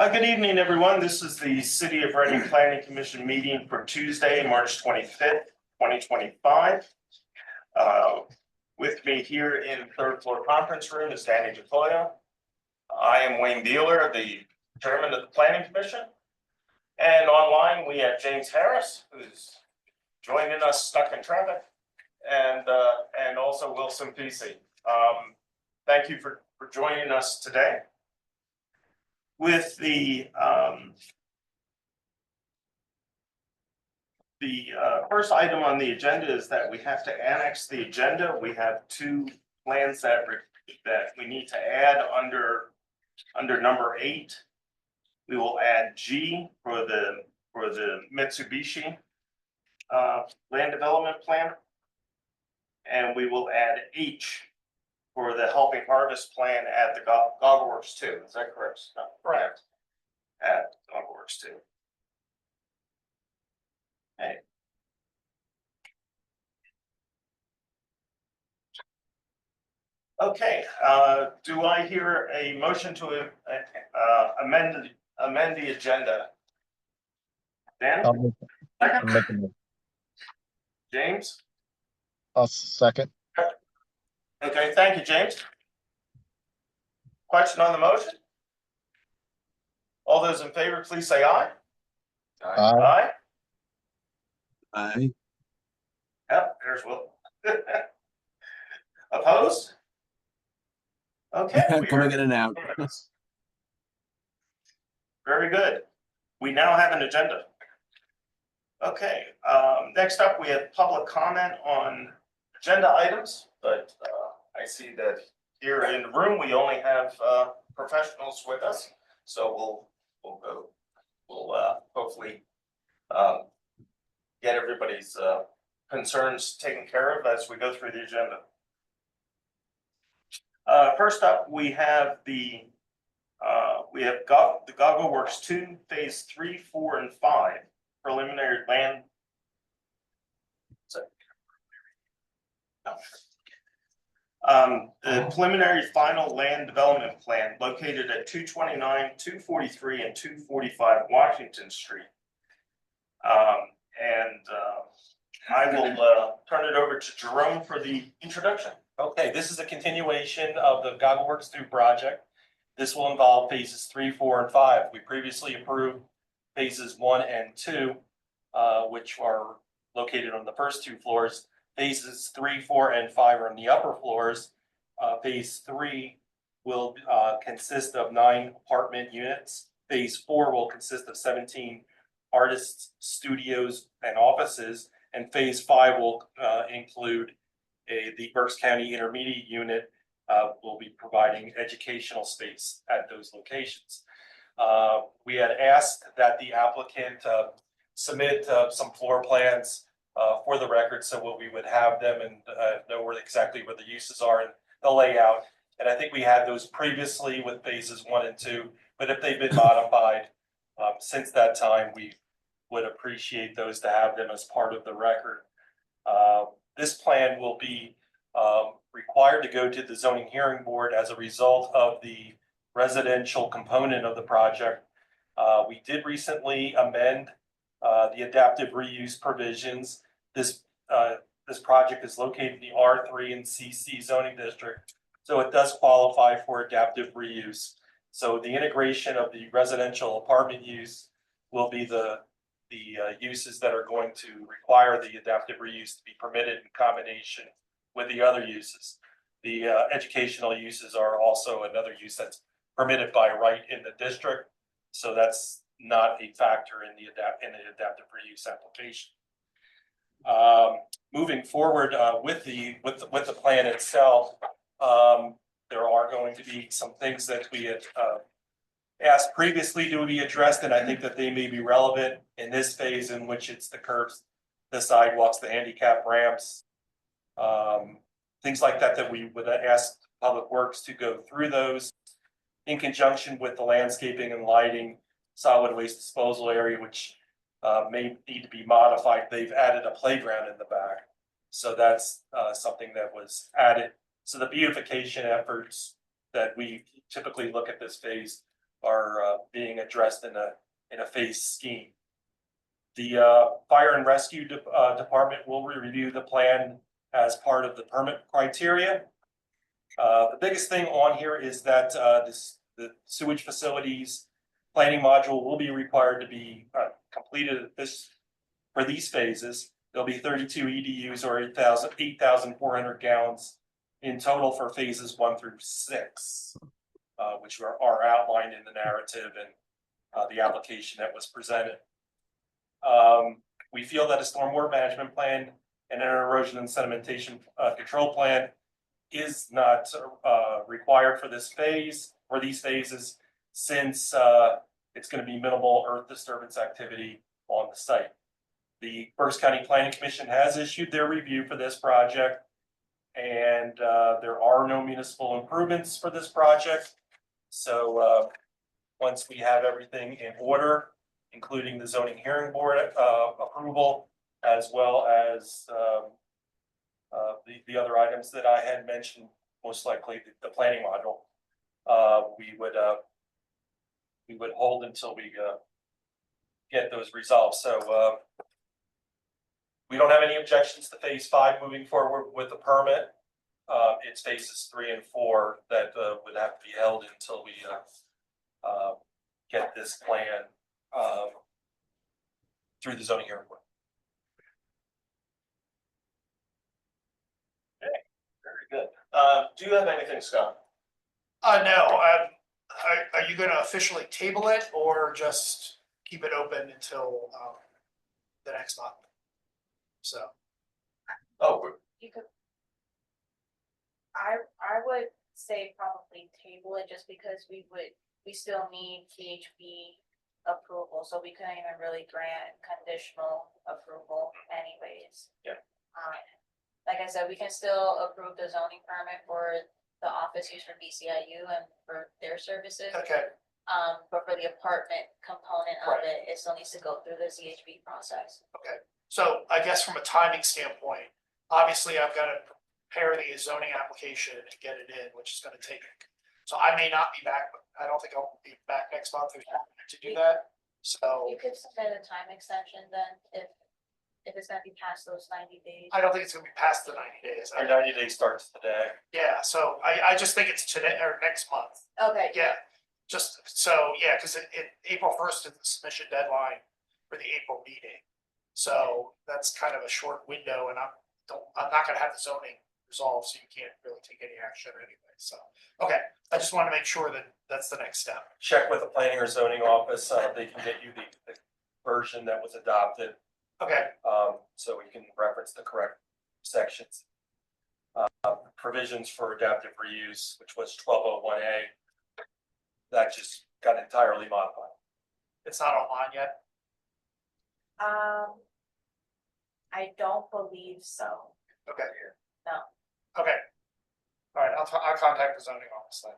Good evening, everyone. This is the City of Reading Planning Commission meeting for Tuesday, March 25th, 2025. With me here in third floor conference room is Danny DeFoya. I am Wayne Dealer, the chairman of the Planning Commission. And online we have James Harris, who's joining us stuck in traffic, and also Wilson Pesey. Thank you for joining us today. With the first item on the agenda is that we have to annex the agenda. We have two plans that we need to add under number 8. We will add G for the Mitsubishi land development plan, and we will add H for the Helping Harvest plan at the GoggleWorks 2. Is that correct? No, correct. At GoggleWorks 2. Okay. Okay. Do I hear a motion to amend the agenda? Dan? I'll make a motion. James? I'll second. Okay, thank you, James. Question on the motion? All those in favor, please say aye. Aye. Aye. Yep, there's Will. Opposed? Okay. Coming in and out. Very good. We now have an agenda. Okay, next up we have public comment on agenda items, but I see that here in the room we only have professionals with us, so we'll hopefully get everybody's concerns taken care of as we go through the agenda. First up, we have the GoggleWorks 2 phase 3, 4, and 5 preliminary land. The preliminary final land development plan located at 229, 243, and 245 Washington Street. I will turn it over to Jerome for the introduction. Okay, this is a continuation of the GoggleWorks 2 project. This will involve phases 3, 4, and 5. We previously approved phases 1 and 2, which are located on the first 2 floors. Phases 3, 4, and 5 are on the upper floors. Phase 3 will consist of 9 apartment units. Phase 4 will consist of 17 artists, studios, and offices. And phase 5 will include the Berks County Intermediate Unit. Will be providing educational space at those locations. We had asked that the applicant submit some floor plans for the record, so what we would have them and know exactly where the uses are and the layout. And I think we had those previously with phases 1 and 2, but if they've been modified since that time, we would appreciate those to have them as part of the record. This plan will be required to go to the zoning hearing board as a result of the residential component of the project. We did recently amend the adaptive reuse provisions. This project is located in the R3 and CC zoning district, so it does qualify for adaptive reuse. So the integration of the residential apartment use will be the uses that are going to require the adaptive reuse to be permitted in combination with the other uses. The educational uses are also another use that's permitted by right in the district, so that's not a factor in the adaptive reuse application. Moving forward with the plan itself, there are going to be some things that we had asked previously to be addressed, and I think that they may be relevant in this phase, in which it's the curbs, the sidewalks, the handicap ramps, things like that, that we would ask Public Works to go through those in conjunction with the landscaping and lighting, solid waste disposal area, which may need to be modified. They've added a playground in the back, so that's something that was added. So the beautification efforts that we typically look at this phase are being addressed in a phase scheme. The fire and rescue department will review the plan as part of the permit criteria. The biggest thing on here is that the sewage facilities planning module will be required to be completed for these phases. There'll be 32 EDUs or 8,400 gallons in total for phases 1 through 6, which are outlined in the narrative and the application that was presented. We feel that a stormwater management plan and an erosion and sedimentation control plan is not required for this phase, or these phases, since it's going to be minimal earth disturbance activity on the site. The Berks County Planning Commission has issued their review for this project, and there are no municipal improvements for this project. So once we have everything in order, including the zoning hearing board approval, as well as the other items that I had mentioned, most likely the planning module, we would hold until we get those resolved. So we don't have any objections to phase 5 moving forward with the permit. It's phases 3 and 4 that would have to be held until we get this plan through the zoning hearing board. Okay, very good. Do you have anything, Scott? No, are you gonna officially table it or just keep it open until, the next month? So, Oh, You could. I would say probably table it just because we still need PHB approval, so we couldn't even really grant conditional approval anyways. Yeah. Like I said, we can still approve the zoning permit for the office use for BCIU and for their services. okay, But for the apartment component of Right. it, it still needs to go through the ZHB process. so I guess from a timing standpoint, obviously I've gotta prepare the zoning application and get it in, which is gonna take. So I may not be back, I don't think I'll be back next month to do that, so You could submit a time extension then if it's gonna be past those 90 days. I don't think it's gonna be past the 90 days. Our 90 days starts today. Yeah, so I just think it's today or next month. Okay. Yeah, just so, yeah, because April 1st is the submission deadline for the April meeting. So that's kind of a short window, and I'm not gonna have the zoning resolved, so you can't really take any action anyway, so. Okay, I just want to make sure that that's the next step. Check with the planning or zoning office, they can get you the version that was adopted, Okay, so we can reference the correct sections. Provisions for adaptive reuse, which was 1201A, that just got entirely modified. it's not online yet. I don't believe so. Okay. No. Okay. All right, I'll contact the zoning office then.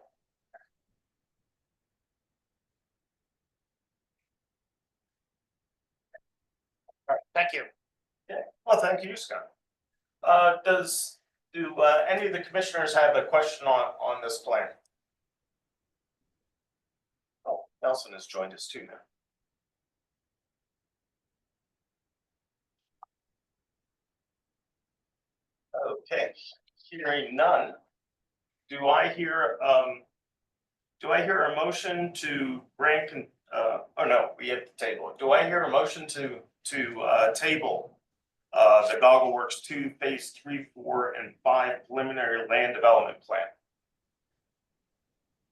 All right, thank you. okay. Well, thank you, Scott. Do any of the commissioners have a question on this plan? Oh, Nelson has joined us too now. Okay, hearing none. Do I hear a motion to bring, oh no, we have to table it. Do I hear a motion to table the Goggle Works 2 phase 3, 4, and 5 preliminary land development plan?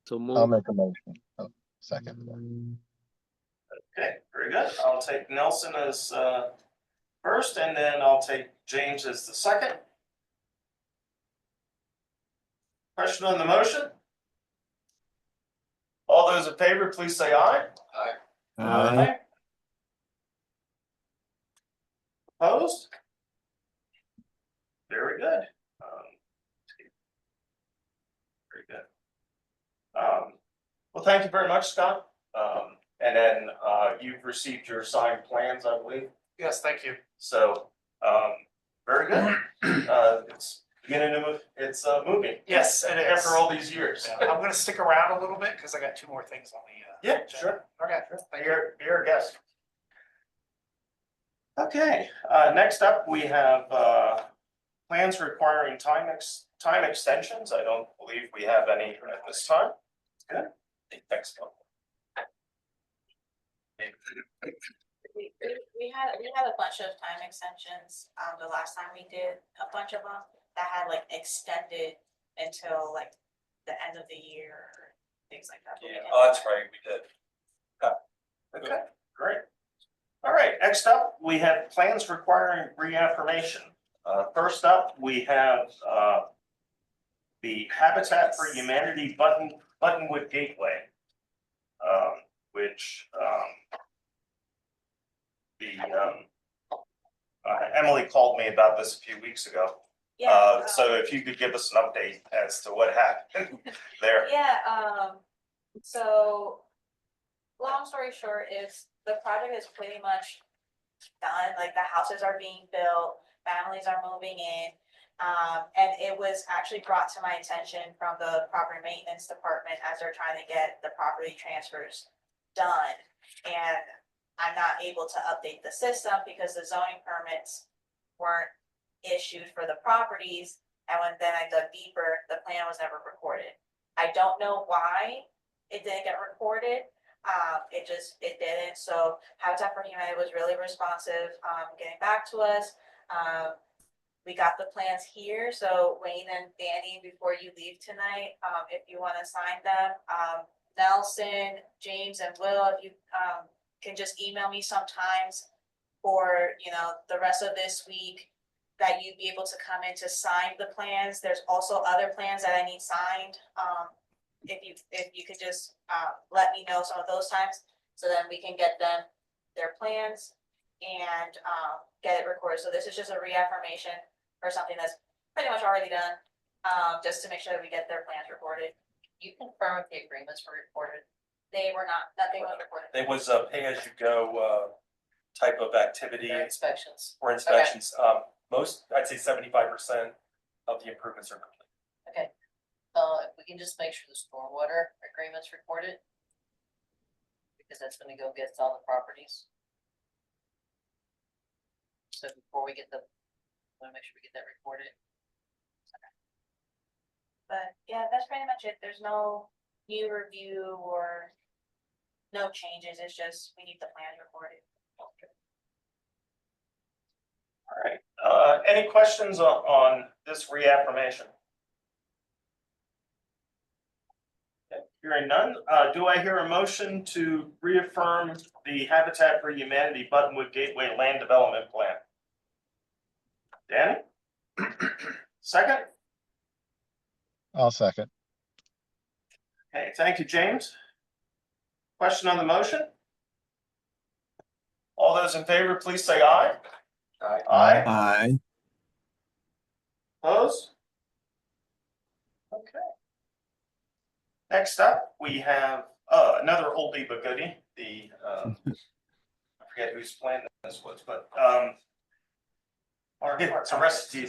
So I'll move. make a motion. Oh, second. Okay, very good. I'll take Nelson as first, and then I'll take James as the second. Question on the motion? All those in favor, please say aye. Aye. Opposed? Very good. Very good. Well, thank you very much, Scott. And then you've received your signed plans, I believe. Yes, thank you. So, very good. It's beginning to move, it's moving. Yes, it is. After all these years. Yeah, I'm gonna stick around a little bit because I got two more things on the. Yeah, agenda. sure. Okay, thank you. You're a guest. Okay, next up, we have, plans requiring time extensions. I don't believe we have any at this time. Good. Thanks. We had a bunch of time extensions, the last time we did a bunch of them that had like extended until like the end of the year, or things like that. But we Yeah, didn't- oh, that's right, we did. Okay, great. All right, next up, we have plans requiring reaffirmation. First up, we have, the Habitat for Humanity Buttonwood Gateway. Which, Emily called me about this a few weeks ago. Yeah, So if you could give us an update as to what happened there. yeah, so long story short is the project is pretty much done, like the houses are being built, families are moving in. And it was actually brought to my attention from the property maintenance department as they're trying to get the property transfers done. And I'm not able to update the system because the zoning permits weren't issued for the properties. And then I dug deeper, the plan was never recorded. I don't know why it didn't get recorded. It didn't. So Habitat for Humanity was really responsive, getting back to us. We got the plans here, so Wayne and Danny, before you leave tonight, if you wanna sign them, Nelson, James and Will, if you, can just email me sometimes for, the rest of this week, that you'd be able to come in to sign the plans. There's also other plans that I need signed. If you could just, let me know some of those times, so then we can get them their plans and, get it recorded. So this is just a reaffirmation for something that's pretty much already done, just to make sure that we get their plans recorded. You confirm if the agreements were recorded? They were not, nothing was recorded. It was a pay-as-you-go, type of activity Their inspections? for inspections. I'd say 75% of the improvements are complete. If we can just make sure the stormwater agreement's recorded. Because that's gonna go against all the properties. So before we get wanna make sure we get that recorded. But yeah, that's pretty much it. There's no new review or no changes. It's just, we need the plans recorded. All right, any questions on this reaffirmation? Okay, hearing none, do I hear a motion to reaffirm the Habitat for Humanity Buttonwood Gateway Land Development Plan? Danny? Second? I'll second. Okay, thank you, James. Question on the motion? All those in favor, please say aye. Aye. Aye. Aye. Opposed? Okay. Next up, we have another oldie but goodie, I forget whose plan this was, but it's a recipe.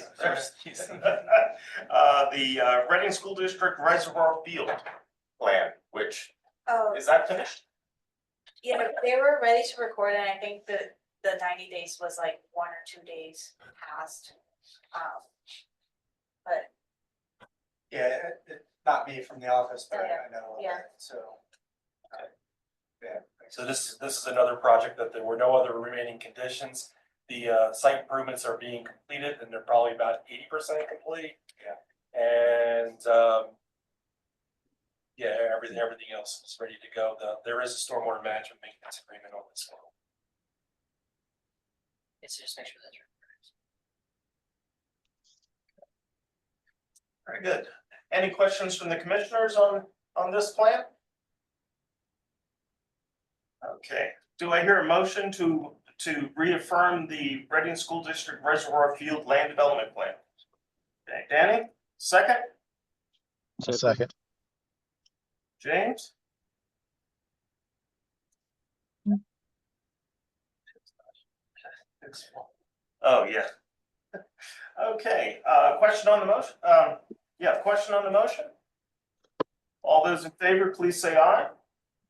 The Reading School District Reservoir Field Plan, which, Oh, is that finished? yeah, they were ready to record, and I think that the 90 days was like 1 or 2 days past. But Yeah, not me from the office, but Yeah, I know, yeah. so. Yeah. So this is another project that there were no other remaining conditions. The site improvements are being completed and they're probably about 80% complete. Yeah. And yeah, everything else is ready to go. There is a stormwater management maintenance agreement on this one. It's just make sure that's recorded. Very good. Any questions from the commissioners on this plan? Okay, do I hear a motion to reaffirm the Reading School District Reservoir Field Land Development Plan? Okay, Danny, second? I'll second. James? Oh, yeah. Okay, question on the motion? Yeah, question on the motion? All those in favor, please say aye.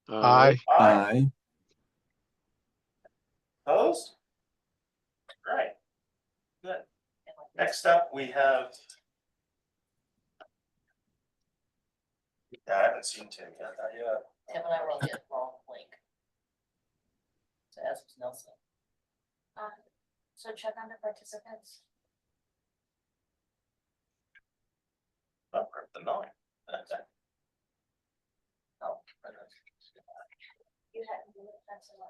Aye. Aye. Opposed? Right. Good. Next up, we have. Yeah, I haven't seen Tim yet. Tim and I were on the wrong link. So as was Nelson. So check on the participants. Oh, we're at the 9. Oh, You had, that's a lot.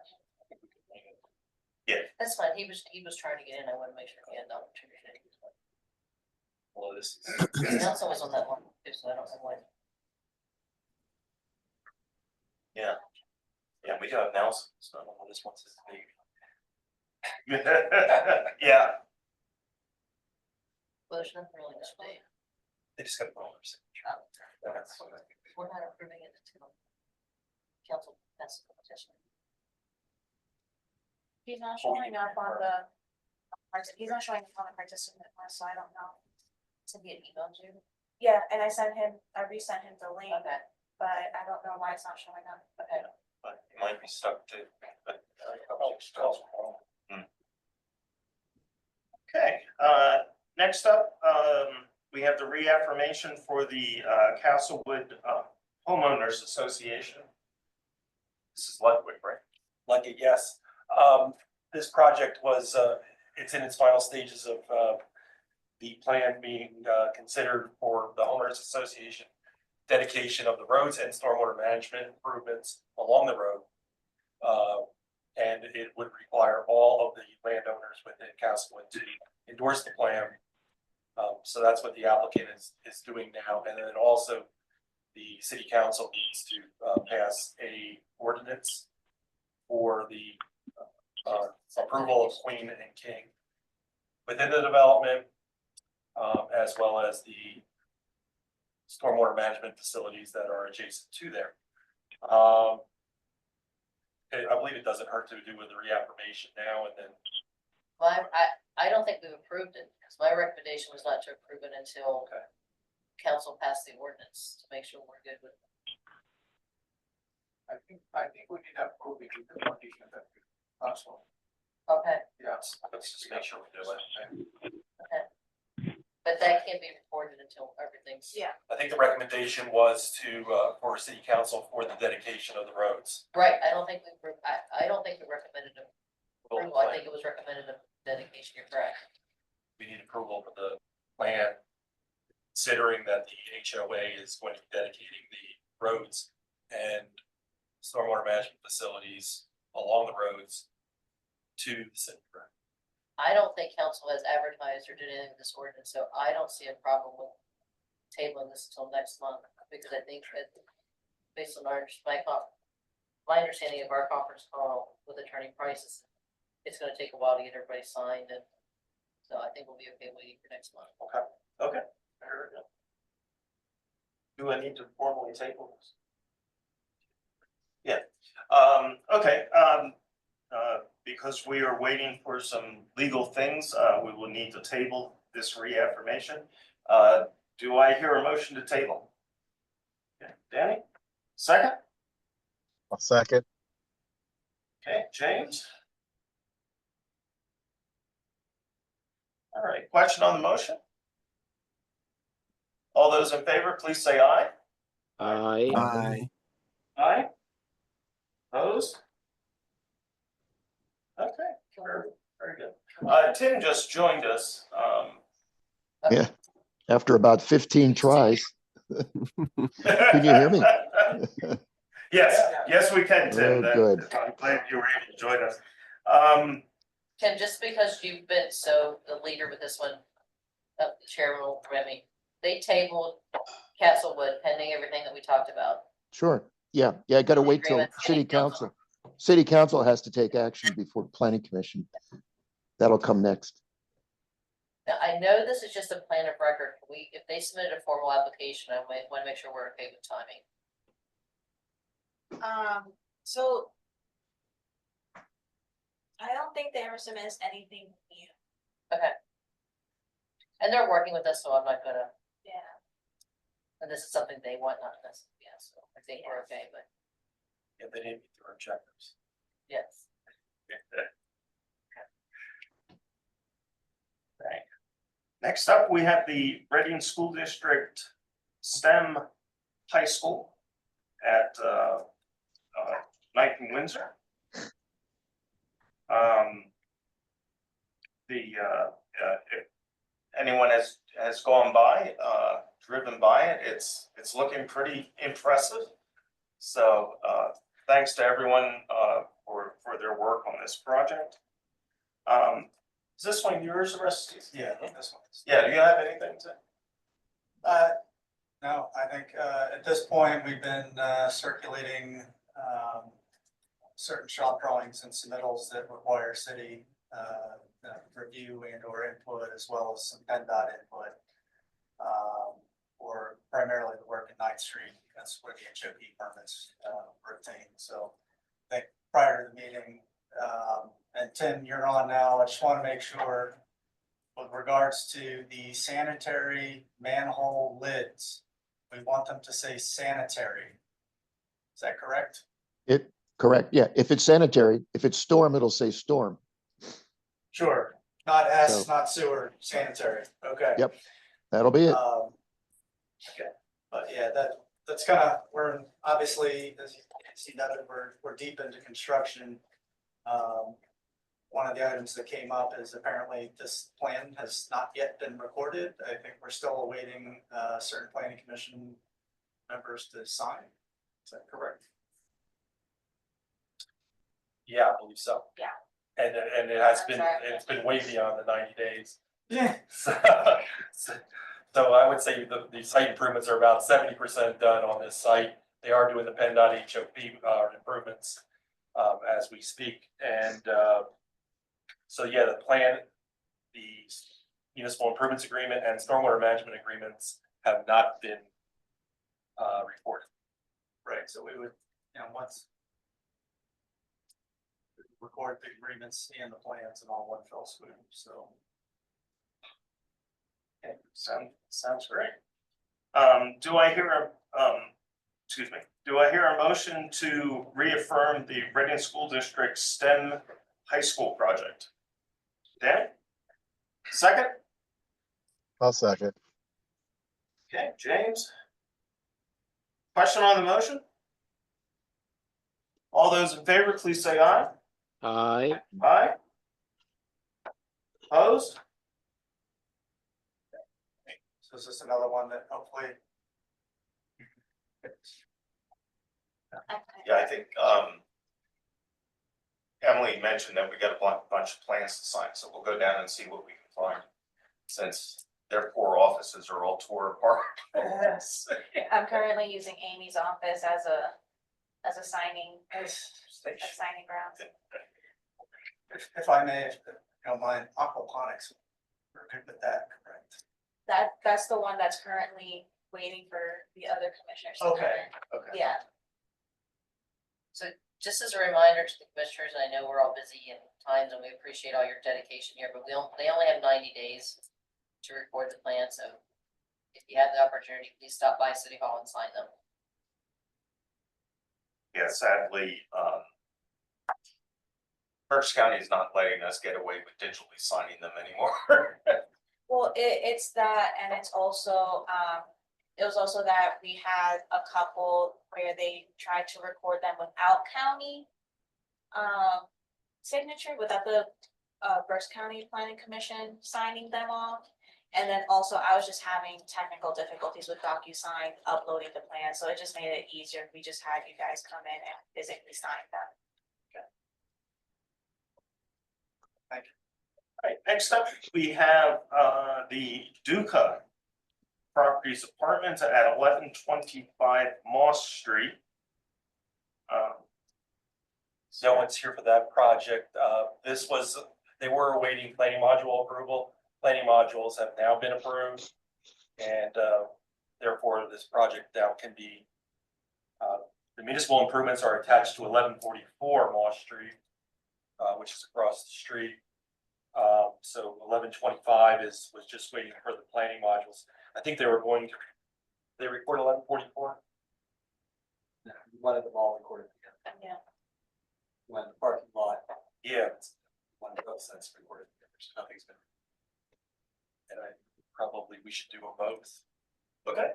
that's fine. He was trying to get in. I want to make sure he had the opportunity. Well, this is. Nelson was on that one too, so I don't know why. Yeah, we do have Nelson, so I don't know this one's his name. Yeah. Well, there's nothing really to say. They just got a roller signature. We're not approving it until council passes the petition. He's not showing up on the, he's not showing up on the participant list, so I don't know. To be an email to. Yeah, and I resent him the link, Okay, but I don't know why it's not showing up. okay. But it might be stuck too. Okay, next up, we have the reaffirmation for the Castlewood Homeowners Association. This is Ludwig, right? Like it, yes. This project was, it's in its final stages of the plan being considered for the homeowners association, dedication of the roads and stormwater management improvements along the road. And it would require all of the landowners within Castlewood to endorse the plan. So that's what the applicant is doing now. And then also the city council needs to pass a ordinance for the approval of Queen and King within the development, as well as the stormwater management facilities that are adjacent to there. I believe it doesn't hurt to do with the reaffirmation now and then. Well, I don't think we've approved it, because my recommendation was not to approve it until Okay. council passed the ordinance to make sure we're good with it. I think we need to approve it with the condition that we also. Okay, Yes, let's just make sure we do it. but that can't be reported until everything's. Yeah. I think the recommendation was to, for city council for the dedication of the roads. Right, I don't think we, I don't think we recommended approval, I think it was recommended a dedication, you're correct. We need approval for the plan, considering that the HOA is going to be dedicating the roads and stormwater management facilities along the roads to the city. I don't think council has advertised or did anything with this ordinance, so I don't see a problem with tabling this until next month, because I think that based on my understanding of our conference call with Attorney Price, it's gonna take a while to get everybody signed, and so I think we'll be okay waiting for next month. Okay. Very good. Do I need to formally table this? Yeah, okay, because we are waiting for some legal things, we will need to table this reaffirmation. Do I hear a motion to table? Okay, Danny, second? I'll second. Okay, James? All right, question on the motion? All those in favor, please say aye. Aye. Aye. Opposed? Okay, very good. Tim just joined us. Yeah, after about 15 tries. Can you hear me? Yes, we can, Tim. Oh, good. I'm glad you were able to join us. Tim, just because you've been so the leader with this one, the chairman will permit me, they tabled Castlewood pending everything that we talked about. Sure. Yeah, I gotta wait till Agreement. city council. City council has to take action before planning commission. That'll come next. Now, I know this is just a plan of record. If they submitted a formal application, I want to make sure we're okay with timing. So I don't think they ever submitted anything new. Okay. And they're working with us, so I'm not gonna, Yeah. and this is something they want, not us, yeah, so I think we're okay, but Yeah, they didn't meet their objectives. yes. Okay. Next up, we have the Reading School District STEM High School at Ninth and Windsor. If anyone has gone by, driven by it, it's looking pretty impressive. So thanks to everyone for their work on this project. Is this one yours, Rusty? Yeah, this one. Yeah, do you have anything to? No, I think, at this point, we've been, circulating, certain shop drawings and submittals that require city, review and or input, as well as some PennDOT input. For primarily the work at Ninth Street, that's where the HOP permits, were obtained, so. I think prior to the meeting, and Tim, you're on now, I just wanna make sure. With regards to the sanitary manhole lids, we want them to say sanitary. Is that correct? Correct, yeah. If it's sanitary, if it's storm, it'll say storm. Sure. Not S, So- not sewer, sanitary, okay. Yep. That'll be it. Okay, but yeah, that's kind of, we're obviously, as you can see, that we're deep into construction. One of the items that came up is apparently this plan has not yet been recorded. I think we're still awaiting certain planning commission members to sign. Is that correct? Yeah, I believe so. Yeah. And it has I'm been, sorry. it's been way beyond the 90 days. Yeah. So I would say the site improvements are about 70% done on this site. They are doing the PennDOT HOP improvements as we speak. And so yeah, the plan, the municipal improvements agreement and stormwater management agreements have not been reported. Right, so we would, once record the agreements and the plans in all one fell swoop, so. Okay, sounds great. Do I hear do I hear a motion to reaffirm the Reading School District STEM High School project? Dan? Second? I'll second. Okay, James? Question on the motion? All those in favor, please say aye. Aye. Aye. Opposed? So is this another one that hopefully? Yeah, I think, Emily mentioned that we got a bunch of plans to sign, so we'll go down and see what we can find. Since their poor offices are all tore apart. Yes. I'm currently using Amy's office as a signing ground. If I may, if you don't mind, aquaponics, we're good with that, correct? That's the one that's currently waiting for the other commissioners. to come Okay, in. Okay. Yeah, Just as a reminder to the commissioners, I know we're all busy in times and we appreciate all your dedication here, but they only have 90 days to record the plan, so if you have the opportunity, please stop by City Hall and sign them. Yeah, sadly, Berks County is not letting us get away with digitally signing them anymore. well, it's that, and it's also, it was also that we had a couple where they tried to record them without county signature, without the Berks County Planning Commission signing them off. And then also I was just having technical difficulties with DocuSign uploading the plan, so it just made it easier if we just had you guys come in and physically sign them. All right, next up, we have the Duca Properties Apartments at 1125 Moss Street. No one's here for that project. They were awaiting planning module approval. Planning modules have now been approved. And therefore, this project now can be, the municipal improvements are attached to 1144 Moss Street, which is across the street. So 1125 was just waiting for the planning modules. I think they were going to, they record 1144. One of them all recorded together. Yeah. When the parking lot, Yeah, one of those that's recorded together, so nothing's been. and we should do them both. Okay.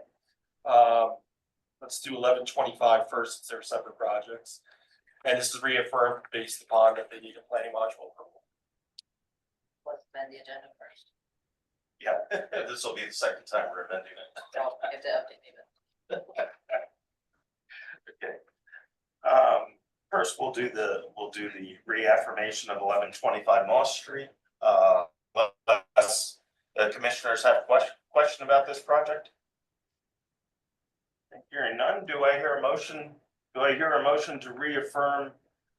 Let's do 1125 first, since they're separate projects. And this is reaffirmed based upon that they need a planning module approval. Let's amend the agenda first. Yeah, this will be the second time we're amending it. Don't have to update it. Okay. First, we'll do the reaffirmation of 1125 Moss Street. Unless the commissioners have question about this project? Hearing none, do I hear a motion? Do I hear a motion to reaffirm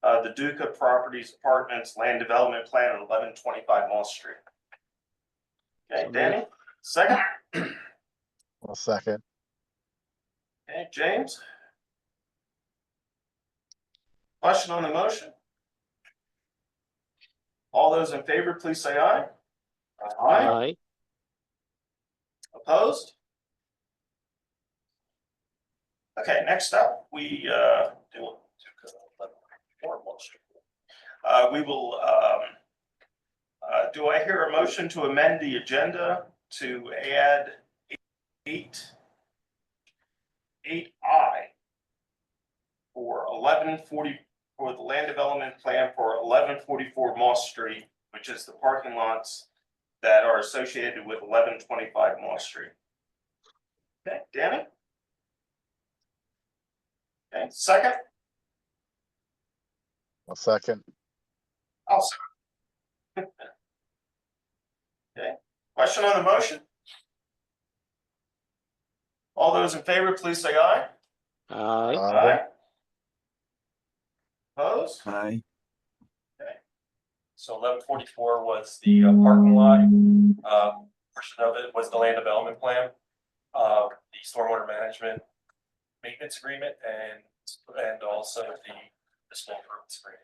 the Duca Properties Apartments Land Development Plan on 1125 Moss Street? Okay, So Danny, second. I'll second. Okay, James? Question on the motion? All those in favor, please say aye. Aye. Opposed? Okay, next up, we we will, do I hear a motion to amend the agenda to add 8I for 1140, for the land development plan for 1144 Moss Street, which is the parking lots that are associated with 1125 Moss Street. Okay, Danny? Okay, second? I'll second. I'll second. Okay, question on the motion? All those in favor, please say aye. Aye. Opposed? Aye. So 1144 was the parking lot. Portion of it was the land development plan, the stormwater management maintenance agreement, and also the small improvements agreement.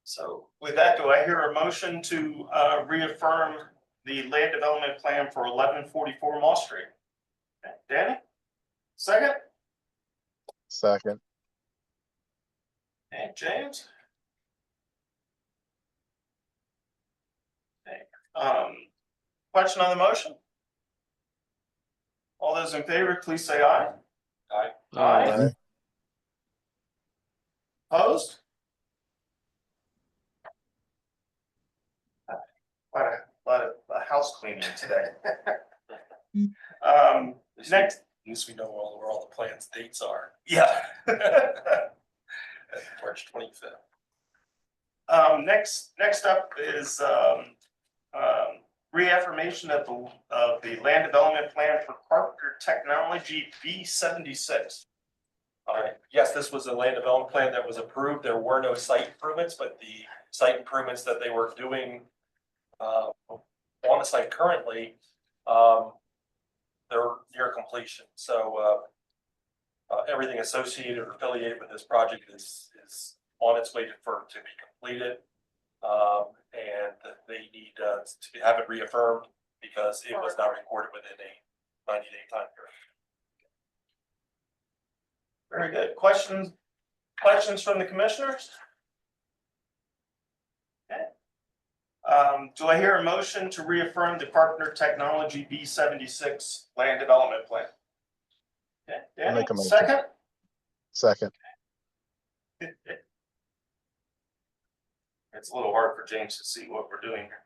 So with that, do I hear a motion to reaffirm the land development plan for 1144 Moss Street? Okay, Danny? Second? Second. And James? Okay, question on the motion? All those in favor, please say aye. Aye. Aye. Opposed? A lot of house cleaning today. Next, At least we know where all the plans dates are. yeah. March 25th. Next up is reaffirmation of the land development plan for Parker Technology B76. Yes, this was a land development plan that was approved. There were no site improvements, but the site improvements that they were doing on the site currently, they're near completion. So everything associated or affiliated with this project is on its way to be completed. And they need to have it reaffirmed because it was not recorded within a 90-day time period. Very good. Questions from the commissioners? Okay. Do I hear a motion to reaffirm the Carpenter Technology B76 land development plan? Okay, Danny, make a motion. second? Second. It's a little hard for James to see what we're doing here.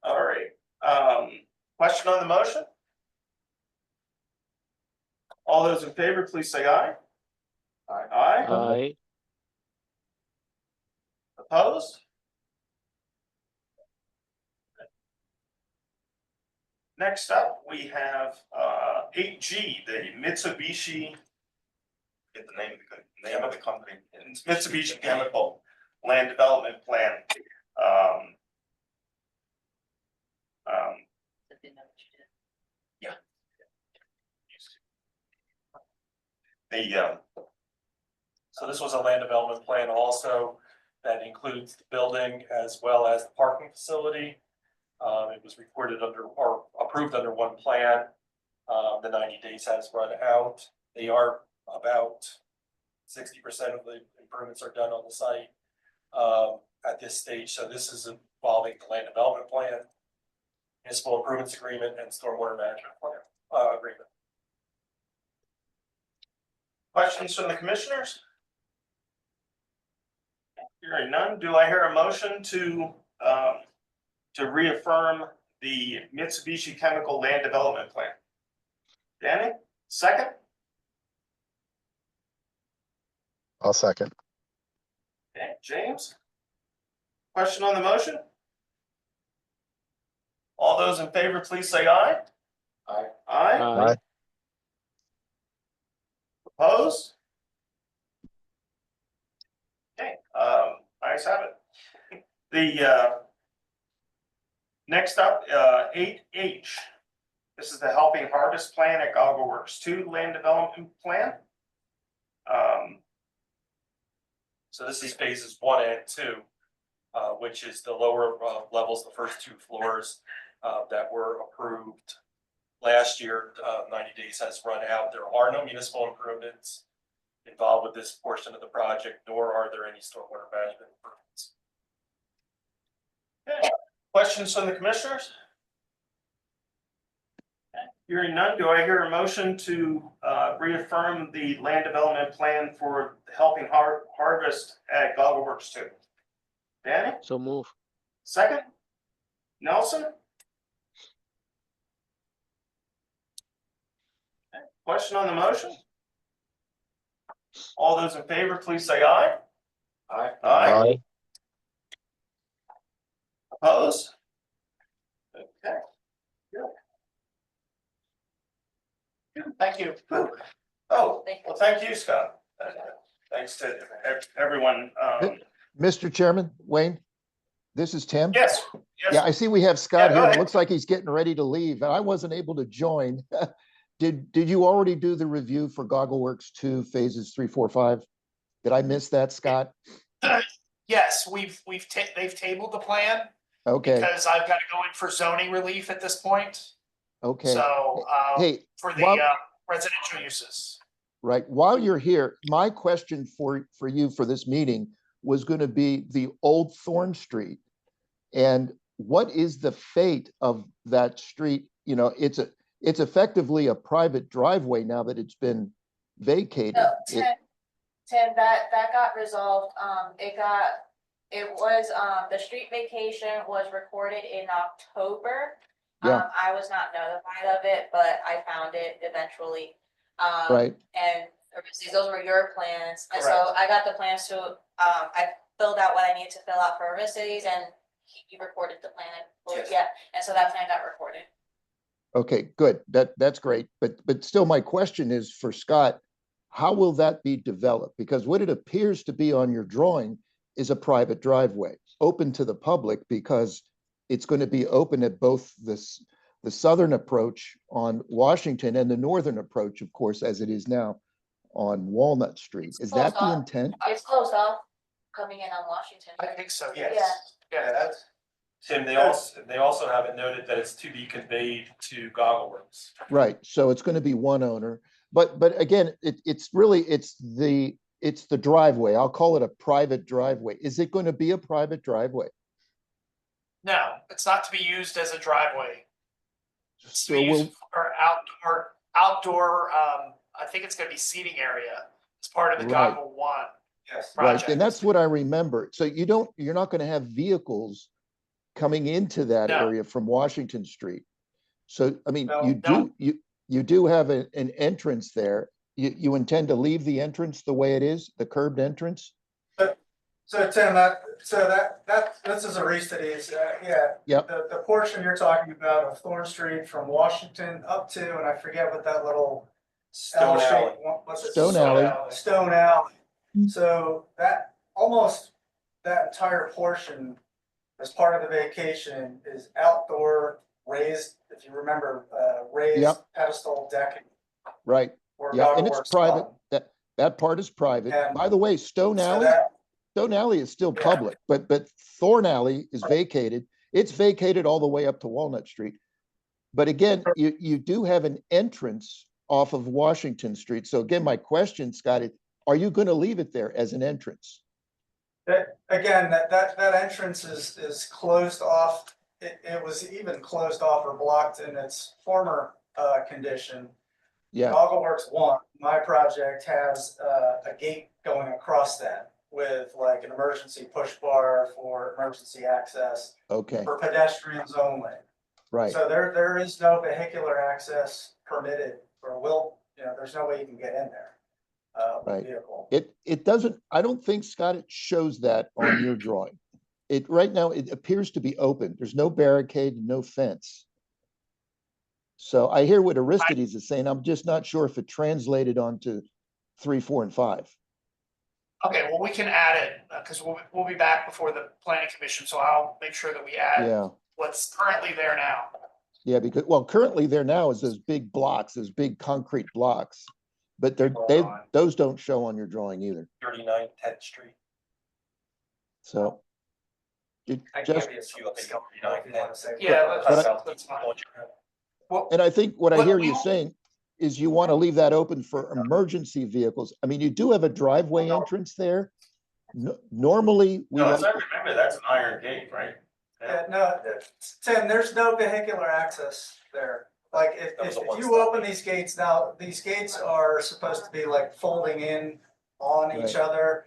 All right, question on the motion? All those in favor, please say aye. Aye. Aye. Opposed? Next up, we have 8G, the Mitsubishi. Get the name of the company. It's Mitsubishi Chemical Land Development Plan. Didn't know what you did. The So this was a land development plan also. that includes the building as well as the parking facility. It was recorded under or approved under one plan. The 90 days has run out. They are about 60% of the improvements are done on the site at this stage. So this is involving the land development plan, municipal improvements agreement, and stormwater management plan agreement. Questions from the commissioners? Hearing none, do I hear a motion to reaffirm the Mitsubishi Chemical Land Development Plan? Danny, second? I'll second. Okay, James? Question on the motion? All those in favor, please say aye. Aye. Aye. Aye. Opposed? Okay, ayes have it. The next up, 8H. This is the Helping Harvest Plan at Goggle Works 2 Land Development Plan. So this is phases 1 and 2, which is the lower levels, the first 2 floors that were approved last year. 90 days has run out. There are no municipal improvements involved with this portion of the project, nor are there any stormwater management improvements. Okay. Questions from the commissioners? Okay. Hearing none, do I hear a motion to reaffirm the land development plan for Helping Harvest at Goggle Works 2? Danny? So move. Second? Nelson? Okay. Question on the motion? All those in favor, please say aye. Aye. Aye. Opposed? Okay. Good. Good, thank you. Oh, well, thank you, Scott. Thanks to everyone. Mr. Chairman, Wayne, this is Tim. Yes, Yeah, yes, I see we have Scott Yeah, go here. It ahead. looks like he's getting ready to leave, and I wasn't able to join. Did you already do the review for Goggle Works 2 phases 3, 4, 5? Did I miss that, Scott? Yes, they've tabled the plan Okay, because I've got to go in for zoning relief at this point. okay. So, Hey, for the while- residential uses. right, while you're here, my question for you for this meeting was going to be the old Thorn Street. And what is the fate of that street? You know, it's effectively a private driveway now that it's been vacated. No, It- Tim, that got resolved, the street vacation was recorded in October. Yeah. I was not notified of it, but I found it eventually. Right, And obviously those were your plans, and so Correct. I got the plans to, I filled out what I needed to fill out for Cities, and he recorded the plan, Yes. yeah, and so that plan got recorded. okay, good. That's great. But still, my question is for Scott, how will that be developed? Because what it appears to be on your drawing is a private driveway, open to the public, because it's going to be open at both the southern approach on Washington and the northern approach, of course, as it is now on Walnut Street. Is that the intent? It's closed off coming in on Washington. I think so, Yeah. yes. Yeah, that's. Tim, they also have it noted that it's to be conveyed to Goggle Works. Right, so it's going to be one owner, but again, it's the driveway. I'll call it a private driveway. Is it going to be a private driveway? No, it's not to be used as a driveway. It's to So be will, used for outdoor, I think it's gonna be seating area. It's part of the Right. Goggle One Yes. right, project. and that's what I remember. So you're not going to have vehicles coming into that No. area from Washington Street. So, I mean, No, you do have an entrance there. You intend to leave the entrance the way it is, the curbed entrance? So Tim, this is a Cities, yeah. Yep. The portion you're talking about of Thorn Street from Washington up to, and I forget what that little L Stone Alley. shape, what's it? Stone Alley. Stone Alley. So that, almost that entire portion, as part of the vacation, is outdoor raised, if you remember, raised Yep. pedestal decking. Right, where yeah, and Goggle it's Works private. run. That part is private. And By the way, Stone So Alley, that, Stone Alley is still Yeah. public, but Thorn Alley is vacated. It's vacated all the way up to Walnut Street. But again, you do have an entrance off of Washington Street. So again, my question, Scott, is, are you going to leave it there as an entrance? Again, that entrance is closed off. It was even closed off or blocked in its former, condition. Yeah, Goggleworks One, my project has, a gate going across that with like an emergency push bar for emergency access okay, for pedestrians only. right. So there is no vehicular access permitted or there's no way you can get in there. With a Right. vehicle. It doesn't, I don't think, Scott, it shows that on your drawing. Right now, it appears to be open. There's no barricade, no fence. So I hear what Aristides is saying. I'm just not sure if it translated onto 3, 4, and 5. Okay, well, we can add it, because we'll be back before the planning commission, so I'll make sure that we add Yeah, what's currently there now. yeah, because, well, currently there now is those big blocks, those big concrete blocks. But those don't show on your drawing either. 39 10th Street. So it I just, can't be a You look at 39 10th. Yeah, But that's fine. and I think what I What hear we- you saying is you want to leave that open for emergency vehicles. I mean, you do have a driveway entrance there. Normally, we No, as like, I remember, that's an iron gate, right? Yeah, no, Tim, there's no vehicular access there. Like, That was a if you one-stop. open these gates now, these gates are supposed to be like folding in on each other.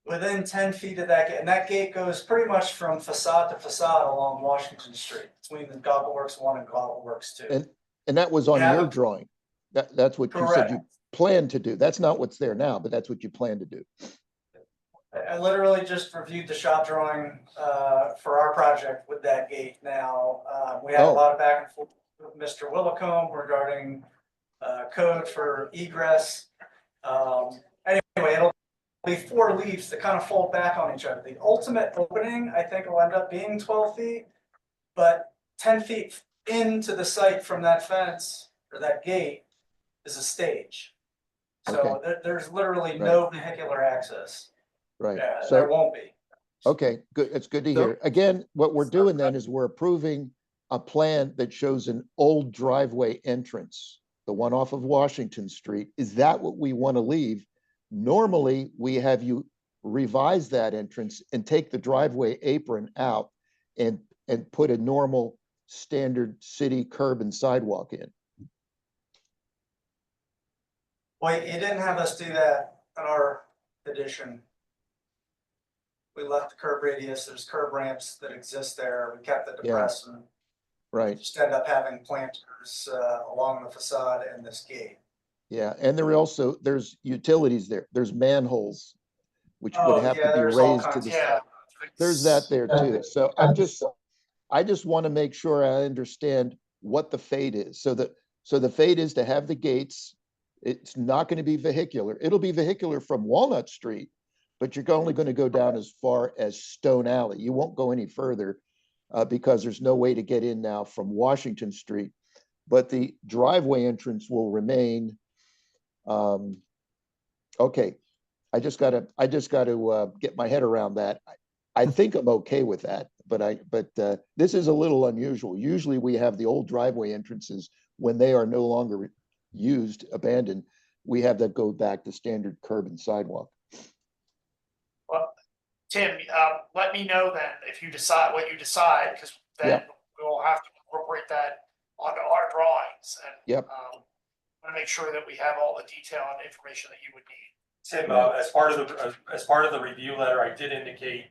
Within 10 feet of that gate, and that gate goes pretty much from facade to facade along Washington Street, between the Goggleworks One and Goggleworks Two. and that was on Yeah. your drawing. That's what you said you Correct. plan to do. That's not what's there now, but that's what you plan to do. I literally just reviewed the shop drawing, for our project with that gate now. We had a Oh. lot of back and forth with Mr. Willicombe regarding, code for egress. Anyway, it'll be 4 leaves that kind of fold back on each other. The ultimate opening, I think, will end up being 12 feet, but 10 feet into the site from that fence or that gate is a stage. So there's literally no vehicular access. Right. Yeah, there So, won't be. okay, good. It's good to So- hear. Again, what we're doing then is we're approving a plan that shows an old driveway entrance, the one off of Washington Street. Is that what we want to leave? Normally, we have you revise that entrance and take the driveway apron out and put a normal standard city curb and sidewalk in. Well, you didn't have us do that in our edition. We left the curb radius, there's curb ramps that exist there, we kept it Yeah. depressed and Right. just end up having planters, along the facade and this gate. Yeah. And there's utilities there. There's manholes, which Oh, would have yeah, to be there's all raised to kinds, the Yeah. There's that there too. So I just want to make sure I understand what the fate is. So the fate is to have the gates. It's not going to be vehicular. It'll be vehicular from Walnut Street, but you're only going to go down as far as Stone Alley. You won't go any further because there's no way to get in now from Washington Street. But the driveway entrance will remain. Okay, I just got to get my head around that. I think I'm okay with that, but this is a little unusual. Usually we have the old driveway entrances when they are no longer used, abandoned. We have that go back to standard curb and sidewalk. Well, Tim, let me know then if you decide what you decide, because then we'll have to incorporate that onto our drawings and. Yep. Want to make sure that we have all the detail and information that you would need. Tim, as part of the review letter, I did indicate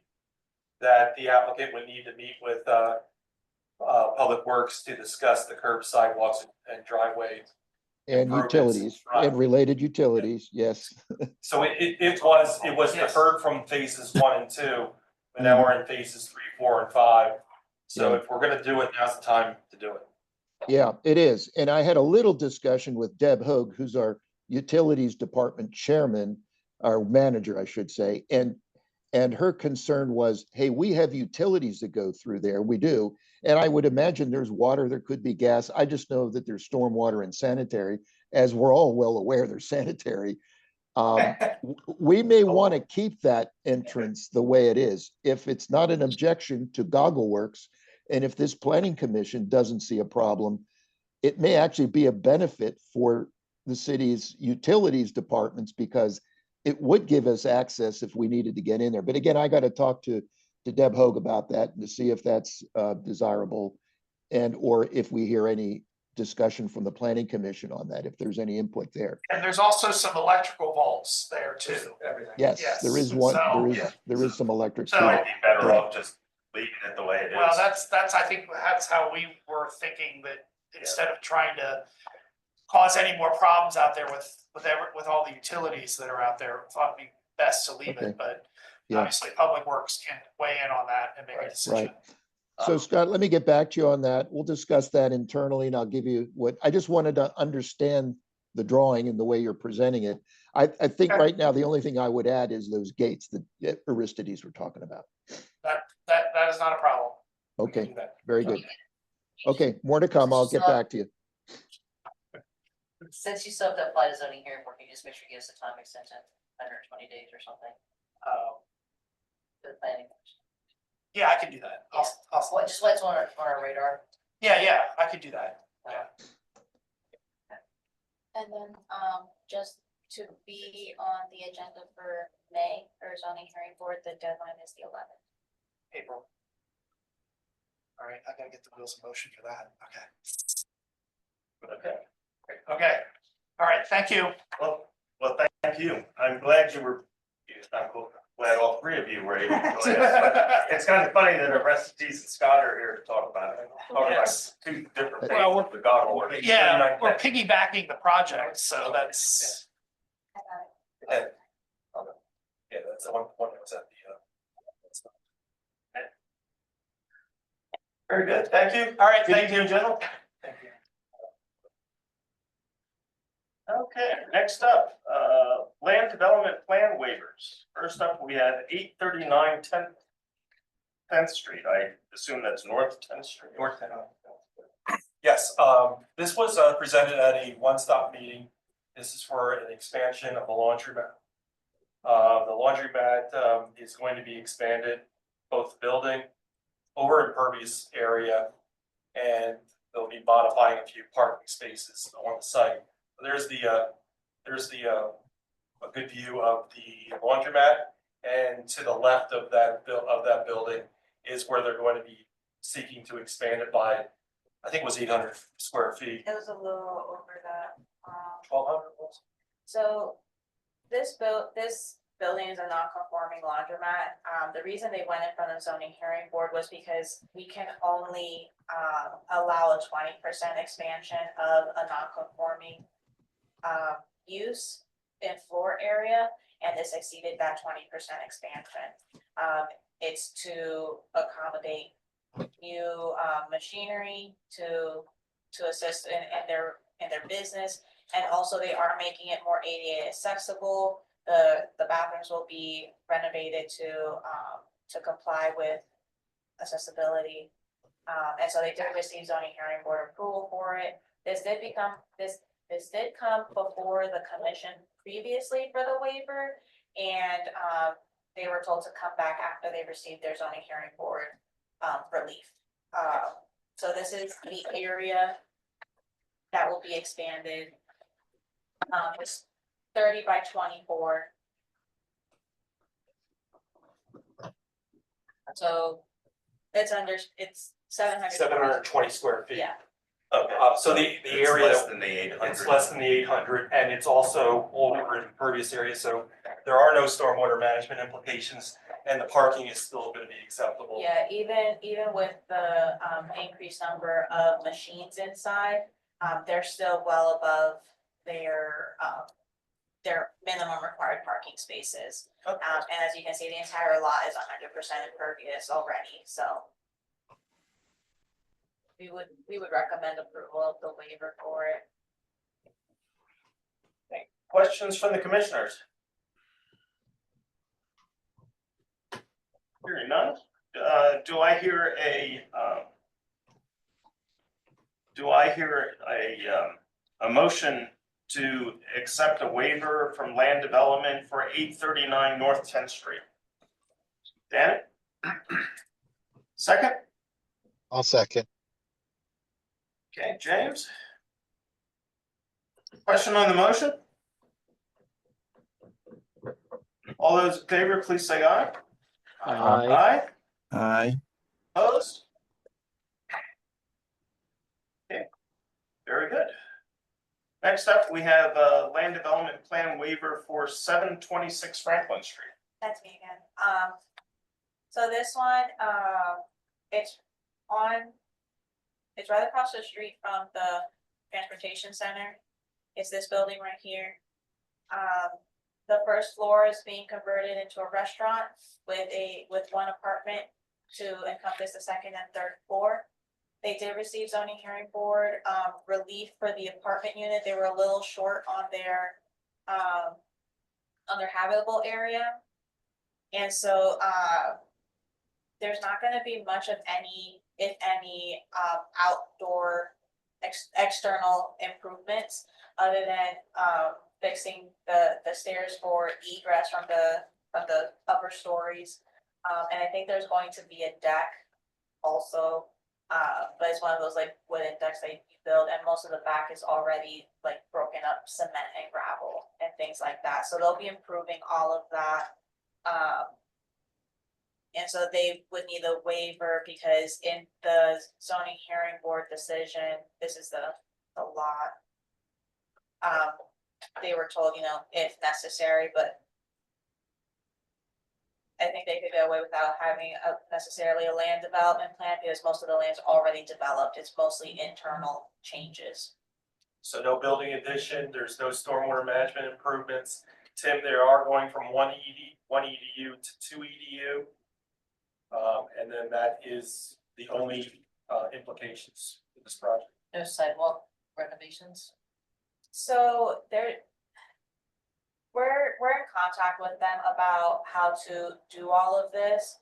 that the applicant would need to meet with Public Works to discuss the curb, sidewalks, and driveways. And Improvements, utilities right. and related utilities, yes. So it was Yes. deferred from phases 1 and 2, but now we're in phases 3, 4, and 5. So Yeah. if we're gonna do it, now's the time to do it. Yeah, it is. And I had a little discussion with Deb Hoag, who's our utilities department chairman, our manager, I should say. And her concern was, hey, we have utilities that go through there. We do. And I would imagine there's water, there could be gas. I just know that there's stormwater and sanitary, as we're all well aware, there's sanitary. We may want to keep that entrance the way it is. If it's not an objection to Goggle Works, and if this planning commission doesn't see a problem, it may actually be a benefit for the city's utilities departments because it would give us access if we needed to get in there. But again, I got to talk to Deb Hogue about that and to see if that's desirable and or if we hear any discussion from the planning commission on that, if there's any input there. And there's also some electrical vaults there too. Everything. Yes, Yes, there is one, so- there is some electric. So- too. Might be better off just leaving it the way it is. Well, that's, I think that's how we were thinking that instead of trying to cause any more problems out there with all the utilities that are out there, thought it'd be best to leave Okay. it, but Yeah. obviously Public Works can weigh in on that and make a decision. Right. So Scott, let me get back to you on that. We'll discuss that internally and I'll give you what, I just wanted to understand the drawing and the way you're presenting it. I think Okay. right now, the only thing I would add is those gates that Aristides were talking about. That is not a problem. We can Okay, do that. very good. Okay, more to come. I'll get back to you. Since you still have to apply to zoning hearing board, can you just make sure you give us a time extension, 120 days or something, for the planning? Yeah, I can do that. Well, just what's on our radar. Yeah, I could do that. Yeah. And then, just to be on the agenda for May for zoning hearing board, the deadline is the 11th. April. All right, I gotta get the wheels in motion for that. Okay. Okay. All right, thank you. Well, thank you. I'm glad glad all three of you were able to join us. But it's kind of funny that Aristides and Scott are here to talk about it. Talk about Yes. two different Well, things with the Goggle Works. Yeah, we're piggybacking the project, so that's, Yeah, that's the one that was at the, Very good. Thank you. all right, Good thank you. evening, gentlemen. Thank you. Okay, next up, land development plan waivers. First up, we have 839 10th Street. I assume that's North 10th Street. North End. Yes, this was presented at a one-stop meeting. This is for an expansion of the laundromat. The laundromat is going to be expanded, both the building, over impervious area, and they'll be modifying a few parking spaces on the site. There's a good view of the laundromat, and to the left of that building is where they're going to be seeking to expand it by, I think it was 800 square feet. It was a little over that. 1,200 was? So this building is a non-conforming laundromat. The reason they went in front of zoning hearing board was because we can only allow a 20% expansion of a non-conforming use in floor area, and this exceeded that 20% expansion. It's to accommodate new machinery to assist in their business, and also they are making it more ADA accessible. The bathrooms will be renovated to comply with accessibility. And so they did receive zoning hearing board approval for it. This did come before the commission previously for the waiver, and they were told to come back after they received their zoning hearing board relief. So this is the area that will be expanded. It's 30 by 24. So it's 700. 720 square feet. Yeah. Okay. So the It's area, less than the 800. it's less than the 800, and it's also over impervious area, so there are no stormwater management implications, and the parking is still going to be acceptable. Yeah, even with the increased number of machines inside, they're still well above their minimum required parking spaces. Okay. And as you can see, the entire lot is 100% impervious already, so we would recommend approval of the waiver for it. Questions from the commissioners? Hearing none, do I hear a motion to accept a waiver from land development for 839 North 10th Street. Dan? Second? I'll second. Okay, James? Question on the motion? All those in favor, please say aye. Aye. Aye. Opposed? Okay, very good. Next up, we have a land development plan waiver for 726 Franklin Street. That's me again. So this one, it's it's right across the street from the transportation center. It's this building right here. The first floor is being converted into a restaurant with one apartment to encompass the second and third floor. They did receive zoning hearing board, relief for the apartment unit. They were a little short on their habitable area. And so, there's not gonna be much of any, if any, outdoor external improvements other than, fixing the stairs for egress from the upper stories. And I think there's going to be a deck also, but it's one of those like wooden decks that you build, and most of the back is already like broken up cement and gravel and things like that. So they'll be improving all of that. And so they would need a waiver because in the zoning hearing board decision, this is the lot. They were told, if necessary, but I think they could go away without having necessarily a land development plan because most of the land's already developed. It's mostly internal changes. So no building addition, there's no stormwater management improvements. Tim, they are going from one EDU to 2 EDU. And then that is the only implications of this project. No sidewalk renovations. So we're in contact with them about how to do all of this.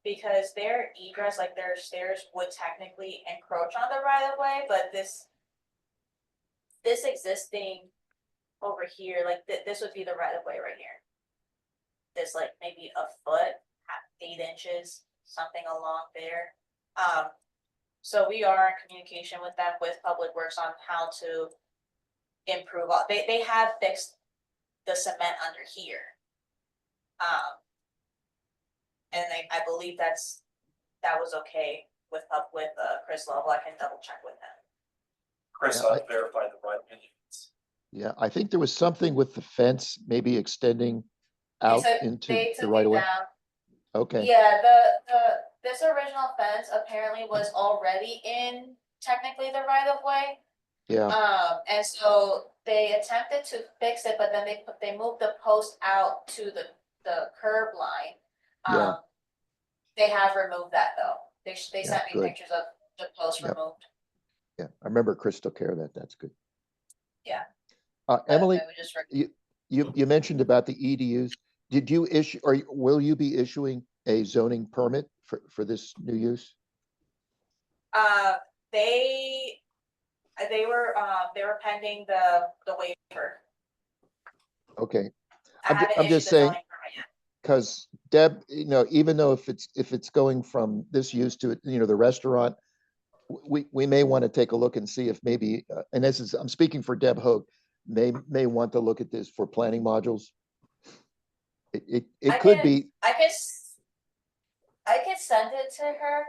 Because their egress, like their stairs would technically encroach on the right of way, but this existing over here, like this would be the right of way right here. This like maybe a foot, 8 inches, something along there. So we are in communication with them, with Public Works on how to improve. They have fixed the cement under here. And I believe that was okay with Chris Lovell. I can double check with him. Chris, Yeah, verified the right opinions. Yeah, I think there was something with the fence maybe extending out into They the took right it of way. down. Okay, Yeah, this original fence apparently was already in technically the right of way. yeah, And so they attempted to fix it, but then they moved the post out to the curb line. Yeah. They have removed that though. They sent me good. pictures of the post Yep. removed. yeah. I remember Chris took care of that. That's good. Yeah. Emily, I would just you mentioned about the EDUs. Did you issue, or will you be issuing a zoning permit for this new use? They were pending the waiver. Okay, I haven't I'm issued just the saying, zoning permit yet. because Deb, even though if it's going from this use to, the restaurant, we may want to take a look and see if maybe, and this is, I'm speaking for Deb Hoag, may want to look at this for planning modules. It could be, I could send it to her,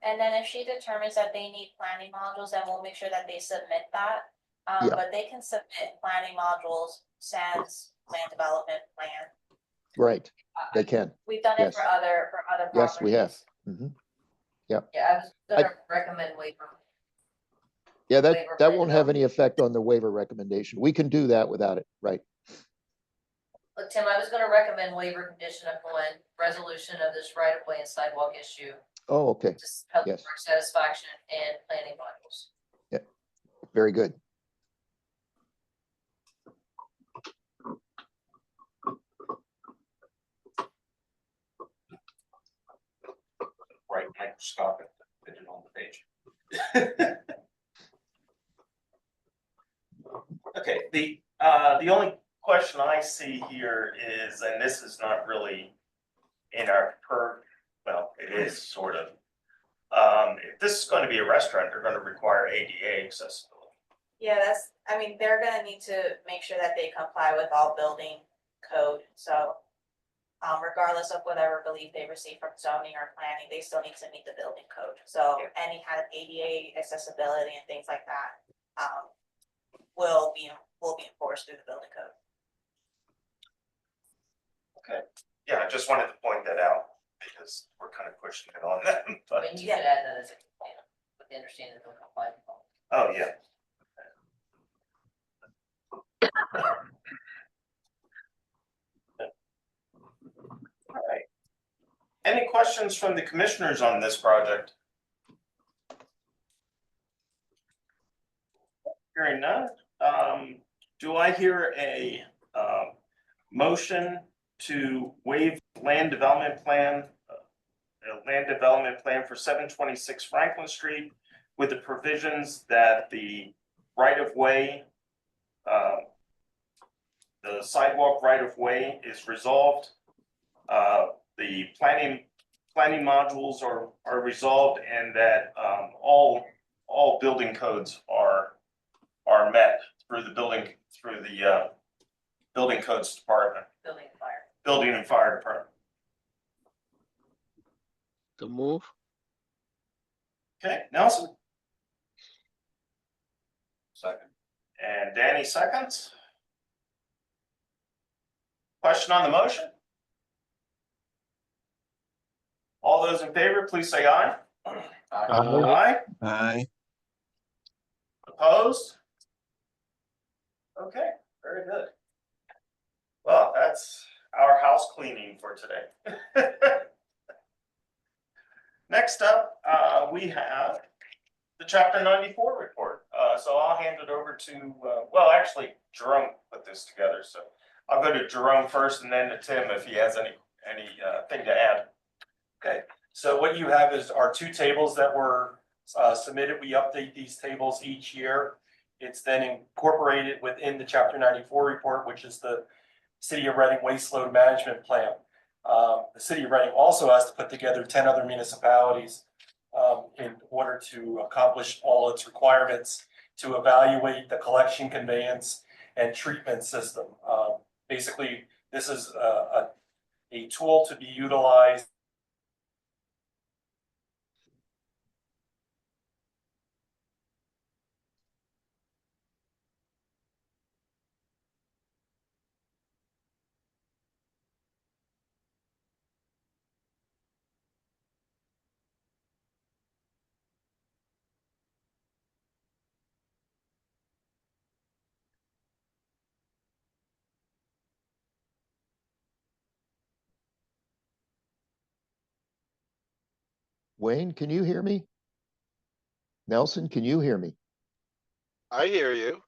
and then if she determines that they need planning modules, then we'll make sure that they submit that. Yeah. But they can submit planning modules, sans land development plan. right, they can. We've done it Yes. for other properties. Yes, we have. Mhm. Yeah, I was gonna recommend waiver. Yeah, that Waiver won't have any effect on the waiver recommendation. We can do that without it, right? Look, Tim, I was gonna recommend waiver condition upon resolution of this right of way and sidewalk issue. Oh, okay, To help Yes. for satisfaction and planning modules. very good. Right, microscopic, fit it on the page. Okay, the only question I see here is, and this is not really in our well, it is sort of. If this is gonna be a restaurant, they're gonna require ADA accessibility. Yeah, I mean, they're gonna need to make sure that they comply with all building code, so. Regardless of whatever belief they receive from zoning or planning, they still need to meet the building code, so any kind of ADA accessibility and things like that. Will be enforced through the building code. Yeah, I just wanted to point that out because we're kind of pushing it on them, but, And you could add that as a complaint, with the understanding that they'll comply with all. oh, yeah. All right. Any questions from the commissioners on this project? Hearing none, do I hear a, motion to waive land development plan? Land development plan for 726 Franklin Street with the provisions that the right of way, the sidewalk right of way is resolved. The planning modules are resolved, and that all building codes are met through the building codes department, Building and fire. building and fire department. To move. Okay, Nelson Second. and Danny seconds. Question on the motion? All those in favor, please say aye. Aye. Aye. Opposed? Okay, very good. Well, that's our house cleaning for today. Next up, we have the Chapter 94 report. So I'll hand it over to, well, actually, Jerome put this together, so I'll go to Jerome first and then to Tim if he has anything to add. Okay, so what you have is our two tables that were submitted. We update these tables each year. It's then incorporated within the Chapter 94 report, which is the City of Reading Waste Load Management Plan. The City of Reading also has to put together 10 other municipalities in order to accomplish all its requirements to evaluate the collection, conveyance, and treatment system. Basically, this is a tool to be utilized Wayne, can you hear me? Nelson, can you hear me? I hear you.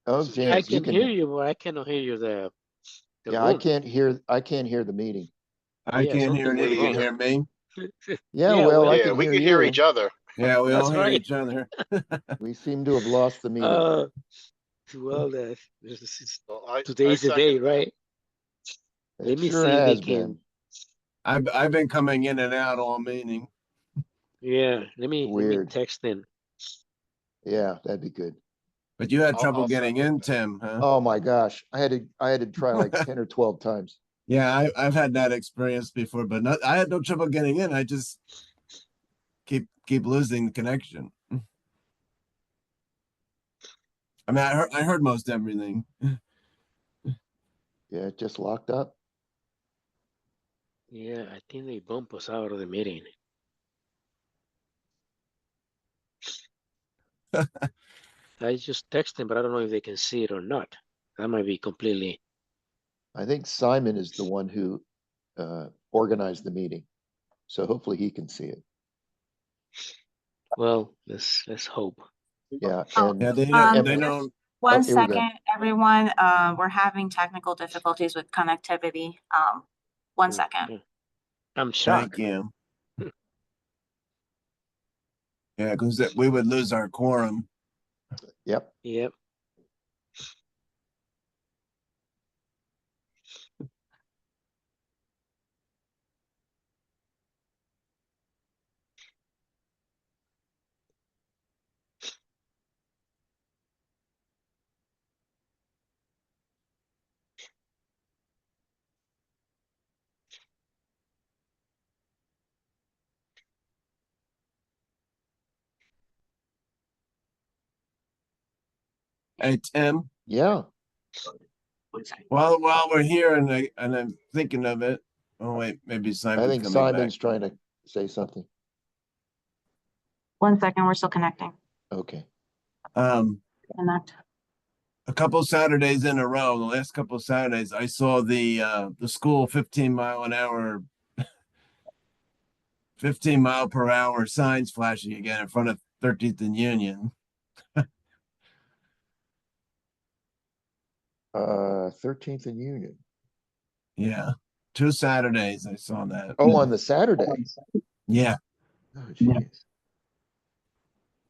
Oh, I James, you can hear you, but I cannot hear you the Yeah, I room. can't hear the meeting. I Yeah, can't hear something it. went You can wrong. hear me? Yeah, Yeah, well, well, I Yeah, can we hear can hear you. each other. Yeah, we all That's hear right. each other. We seem to have lost the meeting. Well, Well, today is the day, second that. right? It Let me sure see if they has can. been. I've been coming in and out all meeting. Yeah, let me Weird. text them. Yeah, that'd be good. But you had I'll- trouble I'll getting second in, that. Tim, huh? Oh my gosh, I had to try like 10 or 12 times. Yeah, I've had that experience before, but I had no trouble getting in. I just keep losing the connection. I mean, I heard most everything. Yeah, it just locked up. Yeah, I think they bump us out of the meeting. I just text them, but I don't know if they can see it or not. That might be completely. I think Simon is the one who organized the meeting. So hopefully he can see it. Well, let's hope. Yeah, Oh, and Yeah, they Um, they just- don't. One here we go. second, everyone, we're having technical difficulties with connectivity. One second. Yeah. I'm shocked. Thank you. Yeah, because we would lose our quorum. yep. Yep. Hey, Tim, Yeah, while we're here and I'm thinking of it, oh wait, maybe I Simon's think coming back. Simon's trying to say something. 1 second, we're still connecting. Okay. Connect. A couple Saturdays in a row, the last couple of Saturdays, I saw the school 15-mile-an-hour 15-mile-per-hour signs flashing again in front of 13th and Union. 13th and Union. Yeah. 2 Saturdays I saw that. Oh, on the Saturday. Yeah. Oh, jeez.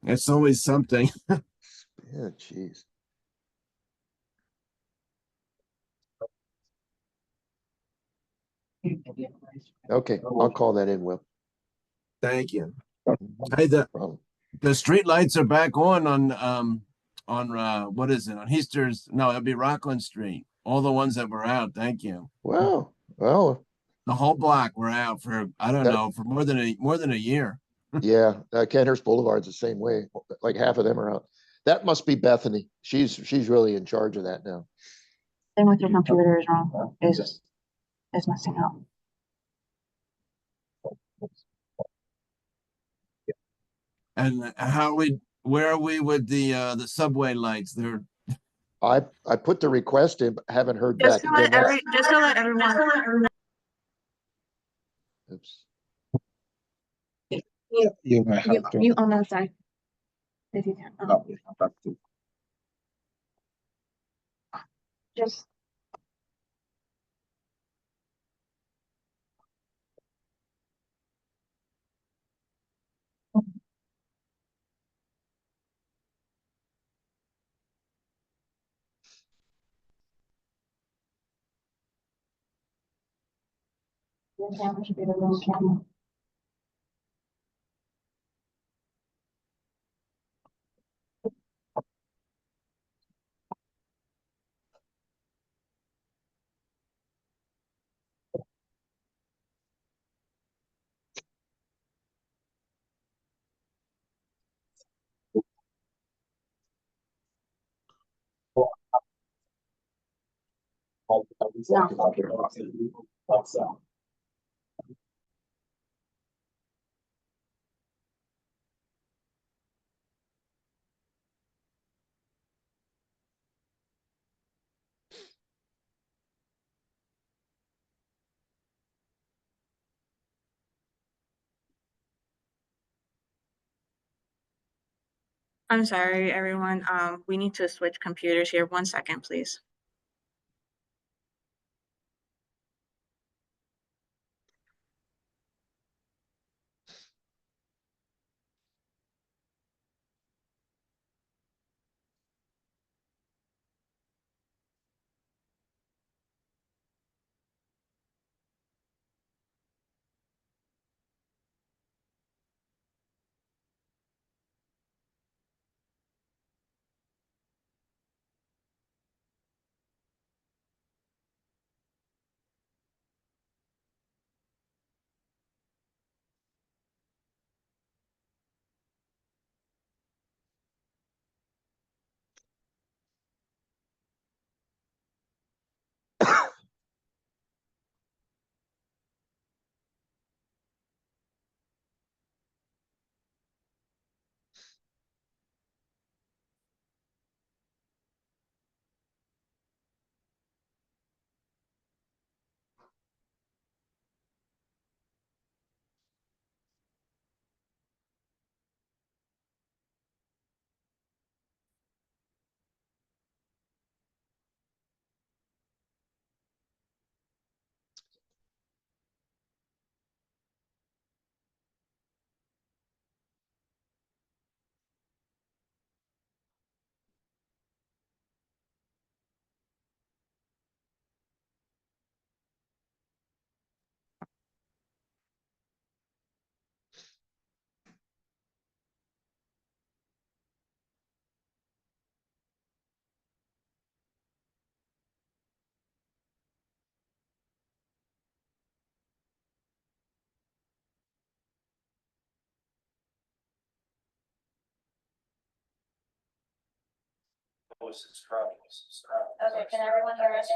It's always something. Yeah, jeez. Okay, I'll call that in, Will. Thank you. Mhm, Hey, no problem. the street lights are back on what is it? On Easter's, no, it'd be Rockland Street. All the ones that were out, thank you. Wow. Well, The whole block were out for, I don't That- know, for more than a year. yeah, Kenhurst Boulevard's the same way. Like half of them are out. That must be Bethany. She's really in charge of that now. Same with your computer is wrong. Is messing up. And where are we with the subway lights? They're I put the request in, but haven't heard back. Again, that's- Just to let everyone. oops. You may have to. You on that side. If you can. No, back to. Just. Your camera should be the wrong camera. I'm sorry, everyone. We need to switch computers here. 1 second, please. Okay, can everyone hear us?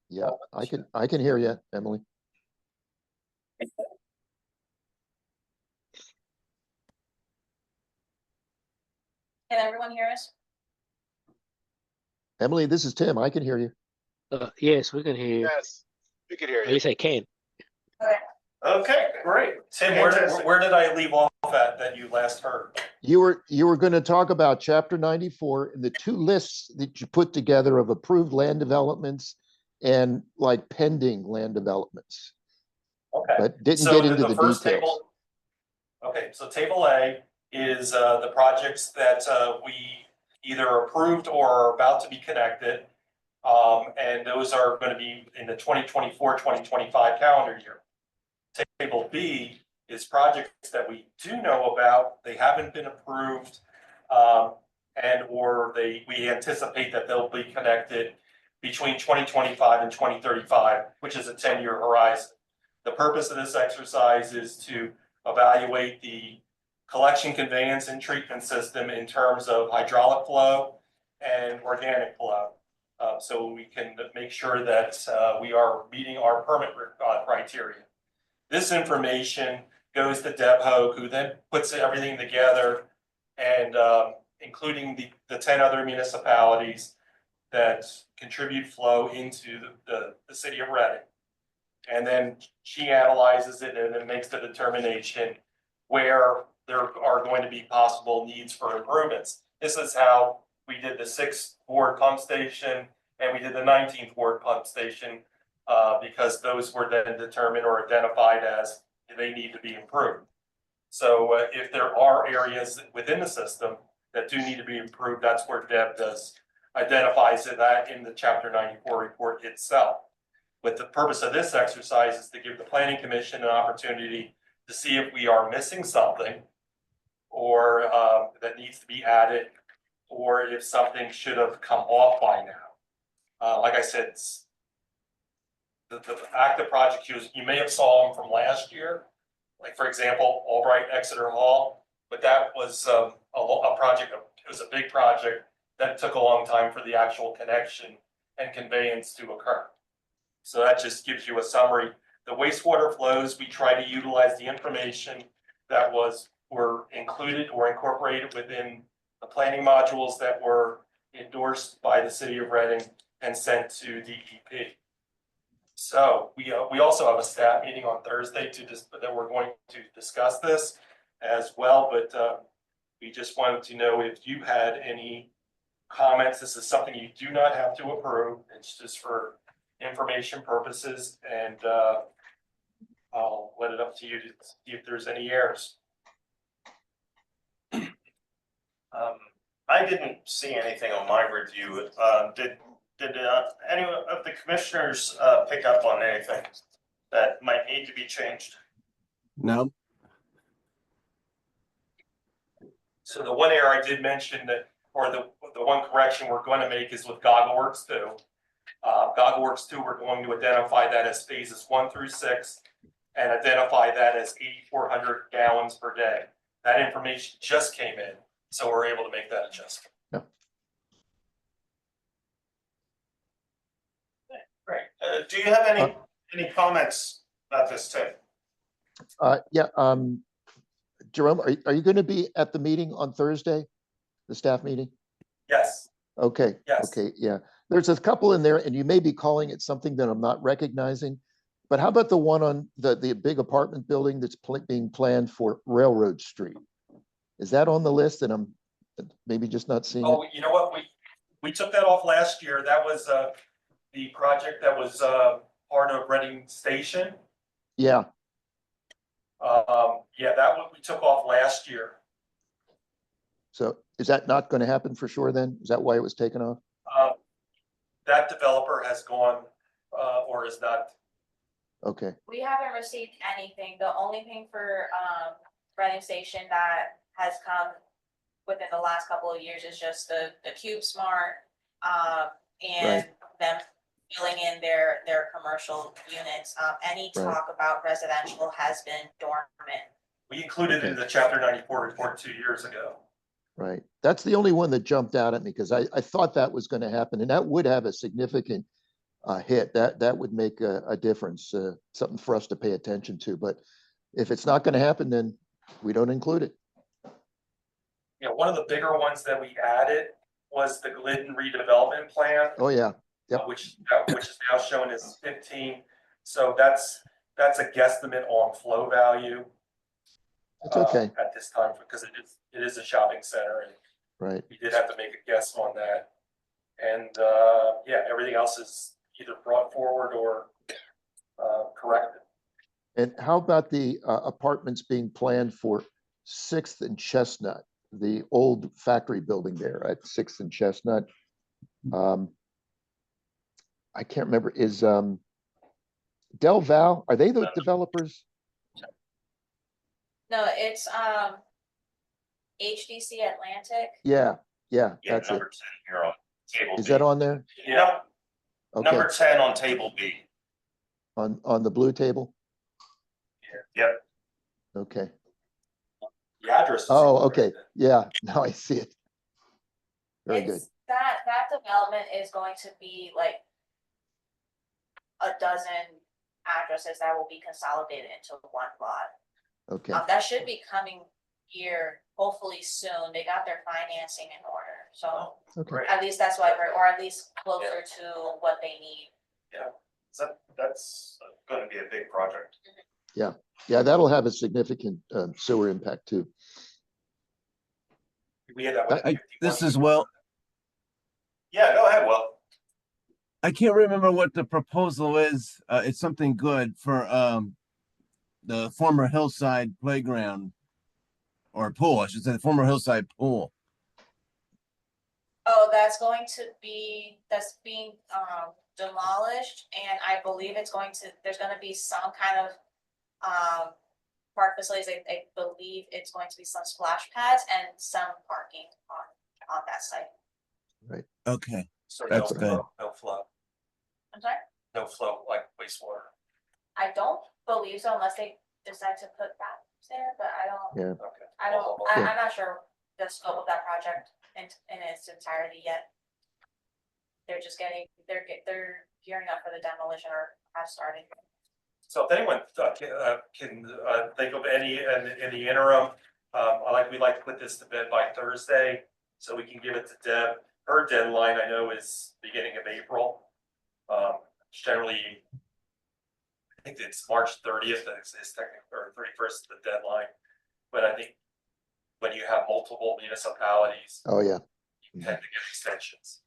Yeah, I can hear you, Emily. Can everyone hear us? Emily, this is Tim. I can hear you. Yes, we can hear you. Yes, we can hear At you. least I can. Okay. Okay, great. Tim, Fantastic. where did I leave off at that you last heard? You were going to talk about chapter 94 and the two lists that you put together of approved land developments and like pending land developments, Okay. but didn't So get into the first details. table. Okay, so table A is the projects that we either approved or are about to be connected. And those are going to be in the 2024-2025 calendar year. Table B is projects that we do know about, they haven't been approved, and or we anticipate that they'll be connected between 2025 and 2035, which is a 10-year horizon. The purpose of this exercise is to evaluate the collection, conveyance, and treatment system in terms of hydraulic flow and organic flow. So we can make sure that we are meeting our permit criteria. This information goes to Deb Hogue, who then puts everything together and including the 10 other municipalities that contribute flow into the city of Reading. And then she analyzes it and then makes the determination where there are going to be possible needs for improvements. This is how we did the 6th Ward pump station and we did the 19th Ward pump station because those were then determined or identified as they need to be improved. So if there are areas within the system that do need to be improved, that's where Deb identifies that in the Chapter 94 report itself. But the purpose of this exercise is to give the Planning Commission an opportunity to see if we are missing something or that needs to be added, or if something should have come off by now. Like I said, the active project you may have saw them from last year, like for example, Albright Exeter Hall, but that was a project, it was a big project that took a long time for the actual connection and conveyance to occur. So that just gives you a summary. The wastewater flows, we try to utilize the information that were included or incorporated within the planning modules that were endorsed by the city of Reading and sent to DEP. So we also have a staff meeting on Thursday that we're going to discuss this as well, but we just wanted to know if you had any comments. This is something you do not have to approve. It's just for information purposes, and I'll let it up to you to see if there's any errors. I didn't see anything on my review. Did any of the commissioners pick up on anything that might need to be changed? No. So the one error I did mention that, or the one correction we're going to make is with GoggleWorks 2. GoggleWorks 2, we're going to identify that as phases 1 through 6 and identify that as 8,400 gallons per day. That information just came in, so we're able to make that adjustment. Great. Do you have any comments about this, Tim? Yeah, Jerome, are you going to be at the meeting on Thursday, the staff meeting? Yes. Okay. Yes. Okay. Yeah. There's a couple in there and you may be calling it something that I'm not recognizing, but how about the one on the big apartment building that's being planned for Railroad Street? Is that on the list and I'm maybe just not seeing it? Oh, you know what? We took that off last year. That was the project that was part of Reading Station. Yeah. Yeah, that one we took off last year. So is that not going to happen for sure then? Is that why it was taken off? That developer has gone or is not. Okay. We haven't received anything. The only thing for Reading Station that has come within the last couple of years is just the Cube Smart and them filling in their commercial units. Any talk about residential has been dormant. We included it in the chapter 94 report 2 years ago. Right. That's the only one that jumped out at me because I thought that was going to happen and that would have a significant hit. That would make a difference, something for us to pay attention to. But if it's not going to happen, then we don't include it. You know, one of the bigger ones that we added was the Glidden redevelopment plan. Oh, yeah. Yep. Which is now shown as 15. So that's a guesstimate on flow value. It's okay. At this time, because it is a shopping center, and Right. we did have to make a guess on that. And yeah, everything else is either brought forward or corrected. And how about the apartments being planned for 6th and Chestnut, the old factory building there at 6th and Chestnut? I can't remember, is Del Val, are they the developers? No, it's HDC Atlantic. Yeah, Yeah, that's it. number 10 here on table B. Is that on there? Yeah, Okay, number 10 on table B. on the blue table? Yep. Okay. The address. is Oh, incorrect. okay. Yeah, now I see it. Very good. It's that development is going to be like a dozen addresses that will be consolidated into one lot. Okay, That should be coming here hopefully soon. They got their financing in order, so okay. at least that's what or at least closer to what they need. So that's gonna be a big project. Yeah, that'll have a significant sewer impact too. We had that with This 51. is well, Yeah, go ahead, Will. I can't remember what the proposal is. It's something good for the former Hillside Playground or pool, I should say, the former Hillside Pool. Oh, that's being demolished, and I believe there's gonna be some kind of park facilities. I believe it's going to be some splash pads and some parking on that site. Okay, So That's no good. flow, no flow, I'm sorry? no flow like wastewater. I don't believe so unless they decide to put that there, but Yeah. Okay. Yeah. I'm not sure the scope of that project in its entirety yet. They're just they're gearing up for the demolition or have started. So if anyone can think of any in the interim, we'd like to put this to bed by Thursday, so we can give it to Deb. Her deadline, I know, is beginning of April. Generally, I think it's March 30th, is technically, or 31st is the deadline. But I think when you have multiple municipalities, Oh, yeah. you tend to get extensions.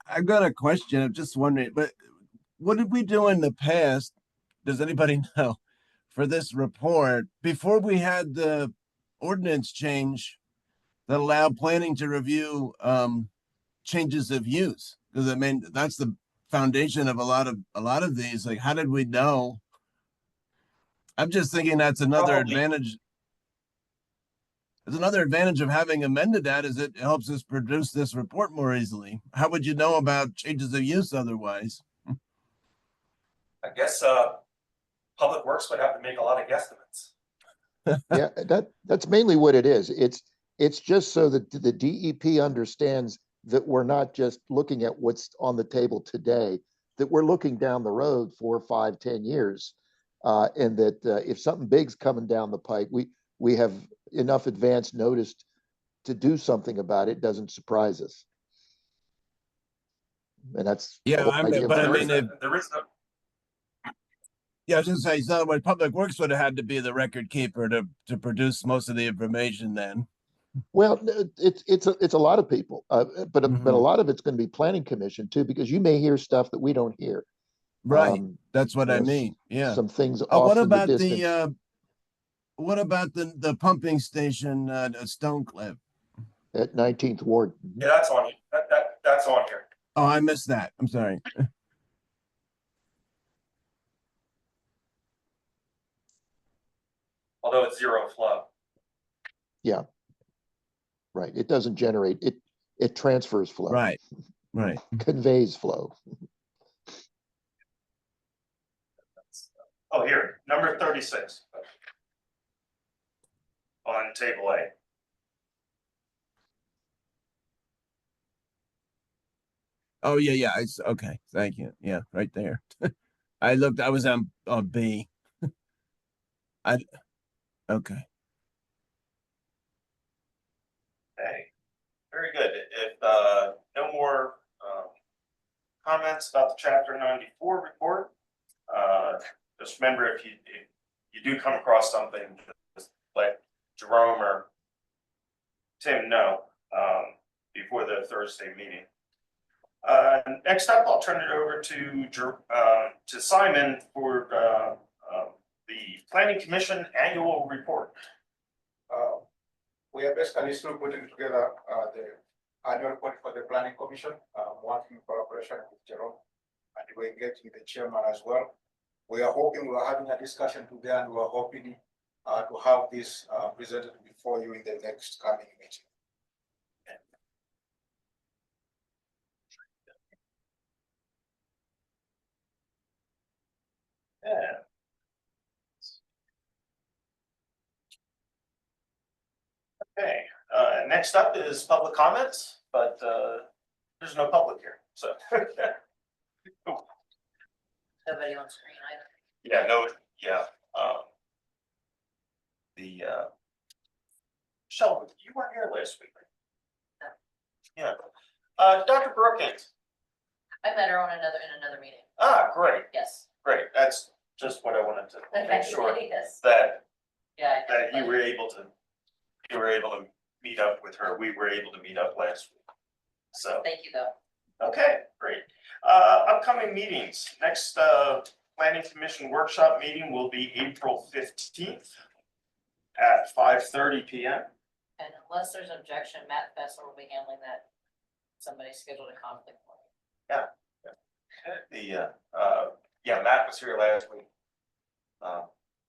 I've got a question. I'm just wondering, but what did we do in the past? Does anybody know for this report before we had the ordinance change that allowed planning to review changes of use? Because I mean, that's the foundation of a lot of these. Like, how did we know? I'm just thinking that's another Probably- advantage. There's another advantage of having amended that is it helps us produce this report more easily. How would you know about changes of use otherwise? I guess Public Works would have to make a lot of guesstimates. Yeah, that's mainly what it is. It's just so that the DEP understands that we're not just looking at what's on the table today, that we're looking down the road 4, 5, 10 years. And that if something big's coming down the pike, we have enough advance notice to do something about it. Doesn't surprise us. And that's the Yeah, whole I mean, idea but I behind mean, it. There is no. Yeah, I was gonna say, so what Public Works would have had to be the record keeper to produce most of the information then. Well, it's a lot of people, but a Mhm. lot of it's going to be planning commission too, because you may hear stuff that we don't hear. Right, Um, that's what I yes, mean, yeah. Some things What off in the about distance. what about the pumping station at Stonecliff? At 19th Ward. Yeah, that's on, that's on here. Oh, I missed that, I'm sorry. Although it's zero flow. Right. It doesn't generate, it transfers flow. Right, right. Conveys flow. Oh, here, number 36. on table A. Oh, yeah, okay, thank you. Yeah, right there. I was on B. Okay. Okay, very good. If no more comments about the chapter 94 report, just remember if you do come across something, just let Jerome or Tim know before the Thursday meeting. Next up, I'll turn it over to Simon for the Planning Commission annual report. We are basically still putting together the annual report for the planning commission, working in collaboration with Jerome, and we're engaging the chairman as well. We are having a discussion today, and we are hoping to have this presented before you in the next coming meeting. Yeah. Okay, next up is public comments, but there's no public here, so. Nobody on screen either. Yeah, no, yeah. Sheldon, you weren't here last week. Right? Yeah. Dr. Brookings. I met her on in another meeting. Ah, great, Yes. great. That's just what I wanted to make sure Yes. that Yeah. that you were able to meet up with her. We were able to meet up last week. So, Thank you though. okay, great. Upcoming meetings. Next Planning Commission workshop meeting will be April 15th at 5:30 p.m. And unless there's objection, Matt Fessler will be handling that. Somebody scheduled a conflict for me. Yeah, Matt was here last week.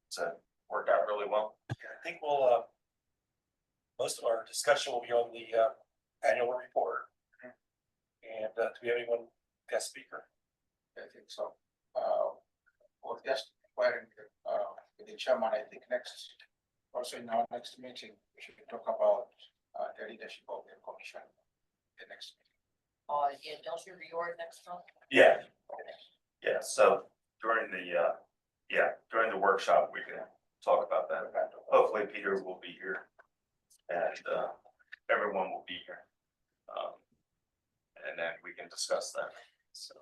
So worked out really well. I think we'll, most of our discussion will be on the annual report. And do we have anyone guest speaker? I think so. Or just inquiring with the chairman, I think also in our next meeting, we should talk about the leadership of the commission. The next meeting. Yeah, don't you reorg next month? Yeah. Yeah, so during the workshop, we can talk about that. Hopefully Peter will be here and everyone will be here. And then we can discuss that, so.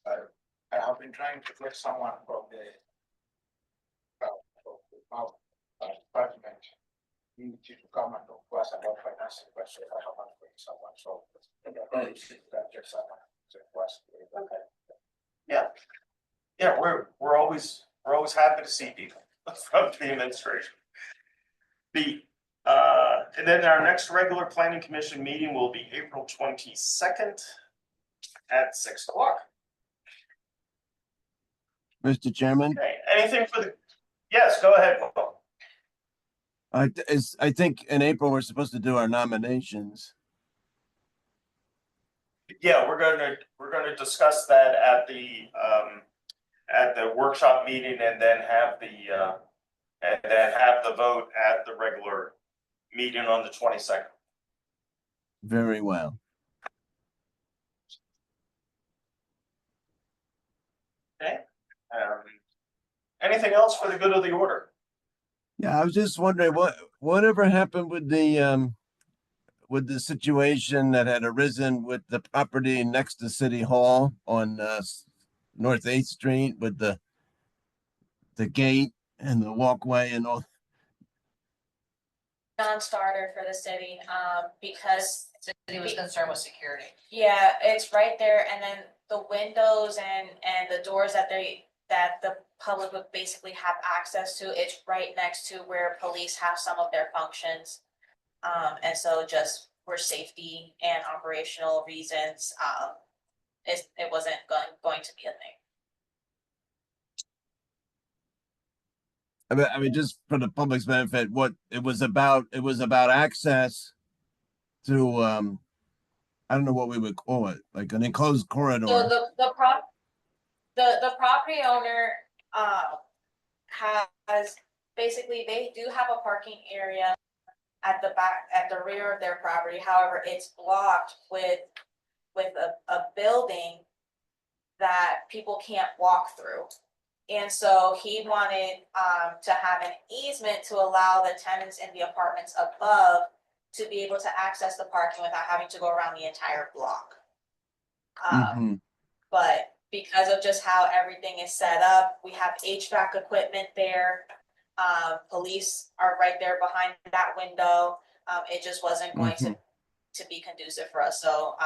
I have been trying to get someone from the department need you to come and talk to us about financing, but so I haven't got someone, so. Get someone to request. Yeah. Yeah, we're always happy to see people from the administration. And then our next regular planning commission meeting will be April 22nd at 6 o'clock. Mr. Chairman, Okay, anything for yes, go ahead, Paul. I think in April, we're supposed to do our nominations. Yeah, we're gonna discuss that at the workshop meeting and then have the vote at the regular meeting on the 22nd. Very well. Okay. Anything else for the good of the order? Yeah, I was just wondering whatever happened with the situation that had arisen with the property next to City Hall on North 8th Street with the gate and the walkway and all. Non-starter for the city, because The city was concerned with security. yeah, it's right there, and then the windows and the doors that the public would basically have access to, it's right next to where police have some of their functions. And so just for safety and operational reasons, it wasn't going to be a thing. I mean, just for the public's benefit, what it was about access to I don't know what we would call it, like an enclosed corridor. So the property owner has basically, they do have a parking area at the back, at the rear of their property. However, it's blocked with a building that people can't walk through. And so he wanted to have an easement to allow the tenants in the apartments above to be able to access the parking without having to go around the entire block. Mhm. But because of just how everything is set up, we have HVAC equipment there. Police are right there behind that window. It just wasn't going to be conducive for us, so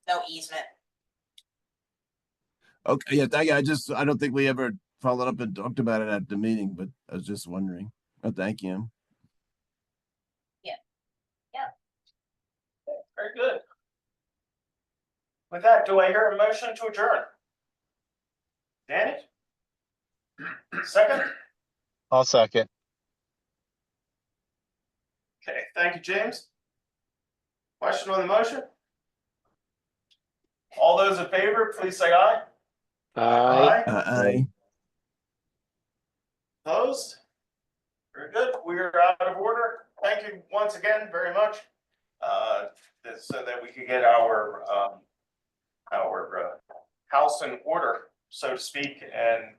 no easement. Okay, yeah, I don't think we ever followed up and talked about it at the meeting, but I was just wondering. Oh, thank you. Very good. With that, do I hear a motion to adjourn? Danny? Second? I'll second. Okay, thank you, James. Question on the motion? All those in favor, please say aye. Aye. Aye. Opposed? Very good. We are out of order. Thank you once again very much. So that we could get our house in order, so to speak, and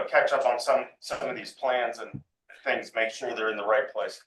catch up on some of these plans and things, make sure they're in the right place.